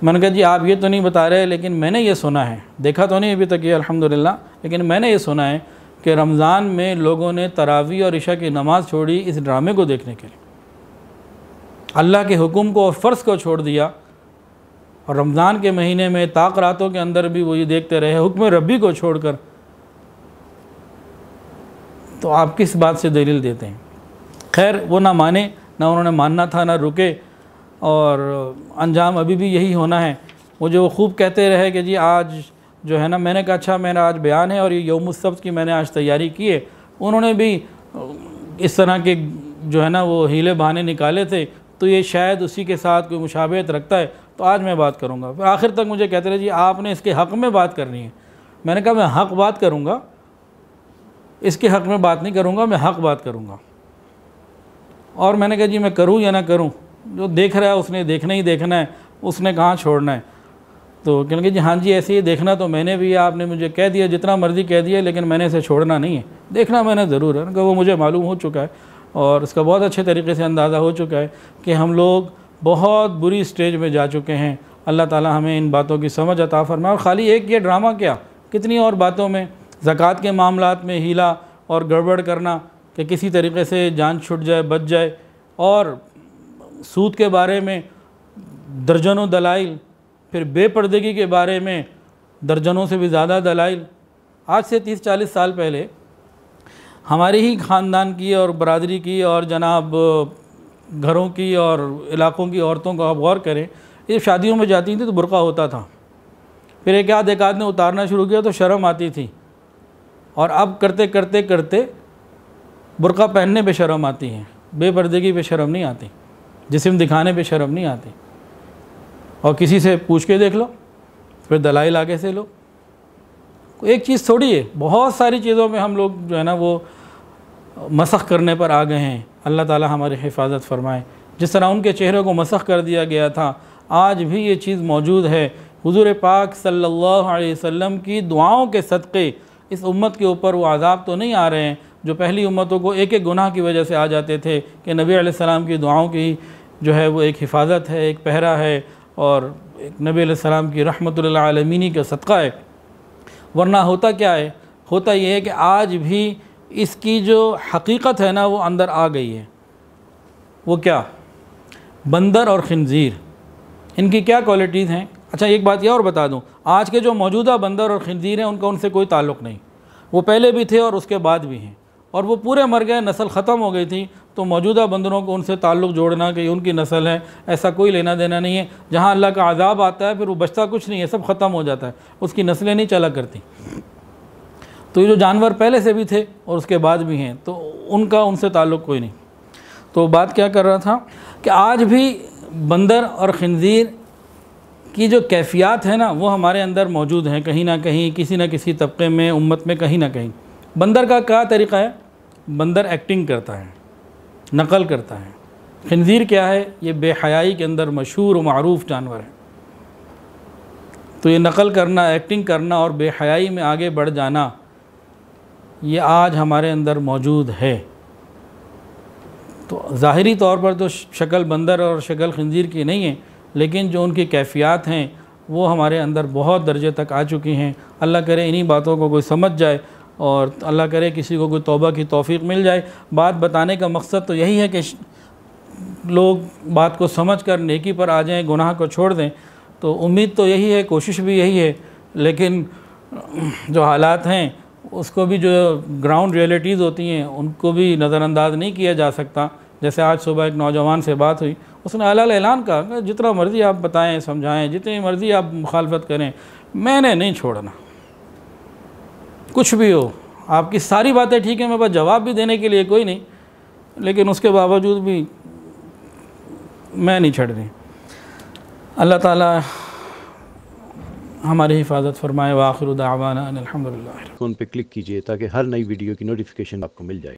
मैंने कहा जी आप ये तो नहीं बता रहे, लेकिन मैंने ये सुना है, देखा तो नहीं अभी तक ये अल्हम्दुलिल्लाह, लेकिन मैंने ये सुना है कि रमज़ान में लोगों ने तरावी और इशा की नमाज़ छोड़ी इस ड्रामे को देखने के लिए, अल्लाह के हुक्म को और फ़र्ज़ को छोड़ दिया, और रमज़ान के महीने में ताक रातों के अंदर भी वो ये देखते रहे हुक्म रब्बी को छोड़कर। तो आप किस बात से दलील देते हैं? खैर वो ना माने, ना उन्होंने मानना था, ना रुके, और अंजाम अभी भी यही होना है। वो जो खूब कहते रहे कि जी आज जो है ना, मैंने कहा अच्छा मेरा आज बयान है और ये यौमुस सब्त की मैंने आज तैयारी की है, उन्होंने भी इस तरह के जो है ना वो हीले बहाने निकाले थे, तो ये शायद उसी के साथ कोई मुशाबहत रखता है, तो आज मैं बात करूँगा। फिर आखिर तक मुझे कहते रहे जी आपने इसके हक़ में बात करनी है। मैंने कहा मैं हक़ बात करूँगा, इसके हक़ में बात नहीं करूँगा, मैं हक़ बात करूँगा। और मैंने कहा जी मैं करूँ या ना करूँ, जो देख रहा है उसने देखना ही देखना है, उसने कहाँ छोड़ना है। तो कहने जी हाँ जी ऐसे ही देखना तो मैंने भी, आपने मुझे कह दिया जितना मर्ज़ी कह दिया, लेकिन मैंने इसे छोड़ना नहीं है, देखना मैंने ज़रूर है। वो मुझे मालूम हो चुका है और इसका बहुत अच्छे तरीके से अंदाज़ा हो चुका है कि हम लोग बहुत बुरी स्टेज में जा चुके हैं। अल्लाह ताला हमें इन बातों की समझ अता फरमाए। और ख़ाली एक ये ड्रामा क्या, कितनी और बातों में, ज़कात के मामलात में हीला और गड़बड़ करना कि किसी तरीके से जान छूट जाए, बच जाए, और सूद के बारे में दर्जनों दलाइल, फिर बेपर्दगी के बारे में दर्जनों से भी ज़्यादा दलाइल। आज से 30-40 साल पहले हमारे ही ख़ानदान की और बरादरी की और जनाब घरों की और इलाक़ों की औरतों को आप गौर करें, ये शादियों में जाती थी तो बुर्का होता था, फिर एक आध ने उतारना शुरू किया तो शर्म आती थी, और अब करते करते करते बुर्का पहनने पे शर्म आती है, बेपर्दगी पे शर्म नहीं आती, जिस्म दिखाने पे शर्म नहीं आती। और किसी से पूछ के देख लो, फिर दलाइल आगे से लो। एक चीज़ थोड़ी है, बहुत सारी चीज़ों में हम लोग जो है ना वो मसख़ करने पर आ गए हैं। अल्लाह ताला हमारी हिफाजत फ़रमाए। जिस तरह उनके चेहरे को मसख़ कर दिया गया था, आज भी ये चीज़ मौजूद है। हुज़ूर पाक सल्लल्लाहु अलैहि वसल्लम की दुआओं के सदक़े इस उम्मत के ऊपर वो अज़ाब तो नहीं आ रहे हैं जो पहली उम्मतों को एक एक गुनाह की वजह से आ जाते थे, कि नबी अलैहिस्सलाम की दुआओं की जो है वो एक हिफाजत है, एक पहरा है, और एक नबी अलैहिस्सलाम की रहमतुल लिल आलमीन का सदक़ा है। वरना होता क्या है, होता ये है कि आज भी इसकी जो हकीकत है ना वो अंदर आ गई है। वो क्या, बंदर और खिंजीर, इनकी क्या क्वालिटीज़ हैं। अच्छा एक बात यह और बता दूं, आज के जो मौजूदा बंदर और खिंजीर हैं उनका उनसे कोई ताल्लुक़ नहीं, वो पहले भी थे और उसके बाद भी हैं, और वो पूरे मर गए, नस्ल ख़त्म हो गई थी। तो मौजूदा बंदरों को उनसे ताल्लुक़ जोड़ना कि उनकी नस्ल है, ऐसा कोई लेना देना नहीं है। जहाँ अल्लाह का अज़ाब आता है फिर वो बचता कुछ नहीं है, सब ख़त्म हो जाता है, उसकी नस्लें नहीं चला करती। तो ये जो जानवर पहले से भी थे और उसके बाद भी हैं, तो उनका उनसे ताल्लुक़ कोई नहीं। तो बात क्या कर रहा था कि आज भी बंदर और खिंजीर की जो कैफ़ियत है ना वो हमारे अंदर मौजूद हैं, कहीं ना कहीं, किसी न किसी तबके में, उम्मत में, कहीं ना कहीं। बंदर का क्या तरीक़ा है, बंदर एक्टिंग करता है, नकल करता है। खिंजीर क्या है, ये बेहयाई के अंदर मशहूर और मारूफ़ जानवर है। तो ये नकल करना, एक्टिंग करना और बेहयाई में आगे बढ़ जाना, ये आज हमारे अंदर मौजूद है। तो ज़ाहिरी तौर पर तो शक्ल बंदर और शक्ल खिंजीर की नहीं है, लेकिन जो उनकी कैफ़ियत हैं वो हमारे अंदर बहुत दर्जे तक आ चुकी हैं। अल्लाह करे इन्हीं बातों को कोई समझ जाए, और अल्लाह करे किसी को कोई तौबा की तौफ़ीक़ मिल जाए। बात बताने का मकसद तो यही है कि लोग बात को समझ कर नेकी पर आ जाएं, गुनाह को छोड़ दें। तो उम्मीद तो यही है, कोशिश भी यही है, लेकिन जो हालात हैं उसको भी, जो ग्राउंड रियलिटीज़ होती हैं उनको भी नज़रअंदाज नहीं किया जा सकता। जैसे आज सुबह एक नौजवान से बात हुई, उसने अलग ऐलान कहा जितना मर्ज़ी आप बताएं, समझाएं, जितनी मर्ज़ी आप मुखालफत करें, मैंने नहीं छोड़ना, कुछ भी हो। आपकी सारी बातें ठीक है, मेरे पास जवाब भी देने के लिए कोई नहीं, लेकिन उसके बावजूद भी मैं नहीं छड़ रही। अल्लाह ताला हमारी हिफाजत फरमाए। व आखिरु दावाना अनिल हम्दुलिल्लाह। फ़ोन पे क्लिक कीजिए ताकि हर नई वीडियो की नोटिफिकेशन आपको मिल जाए।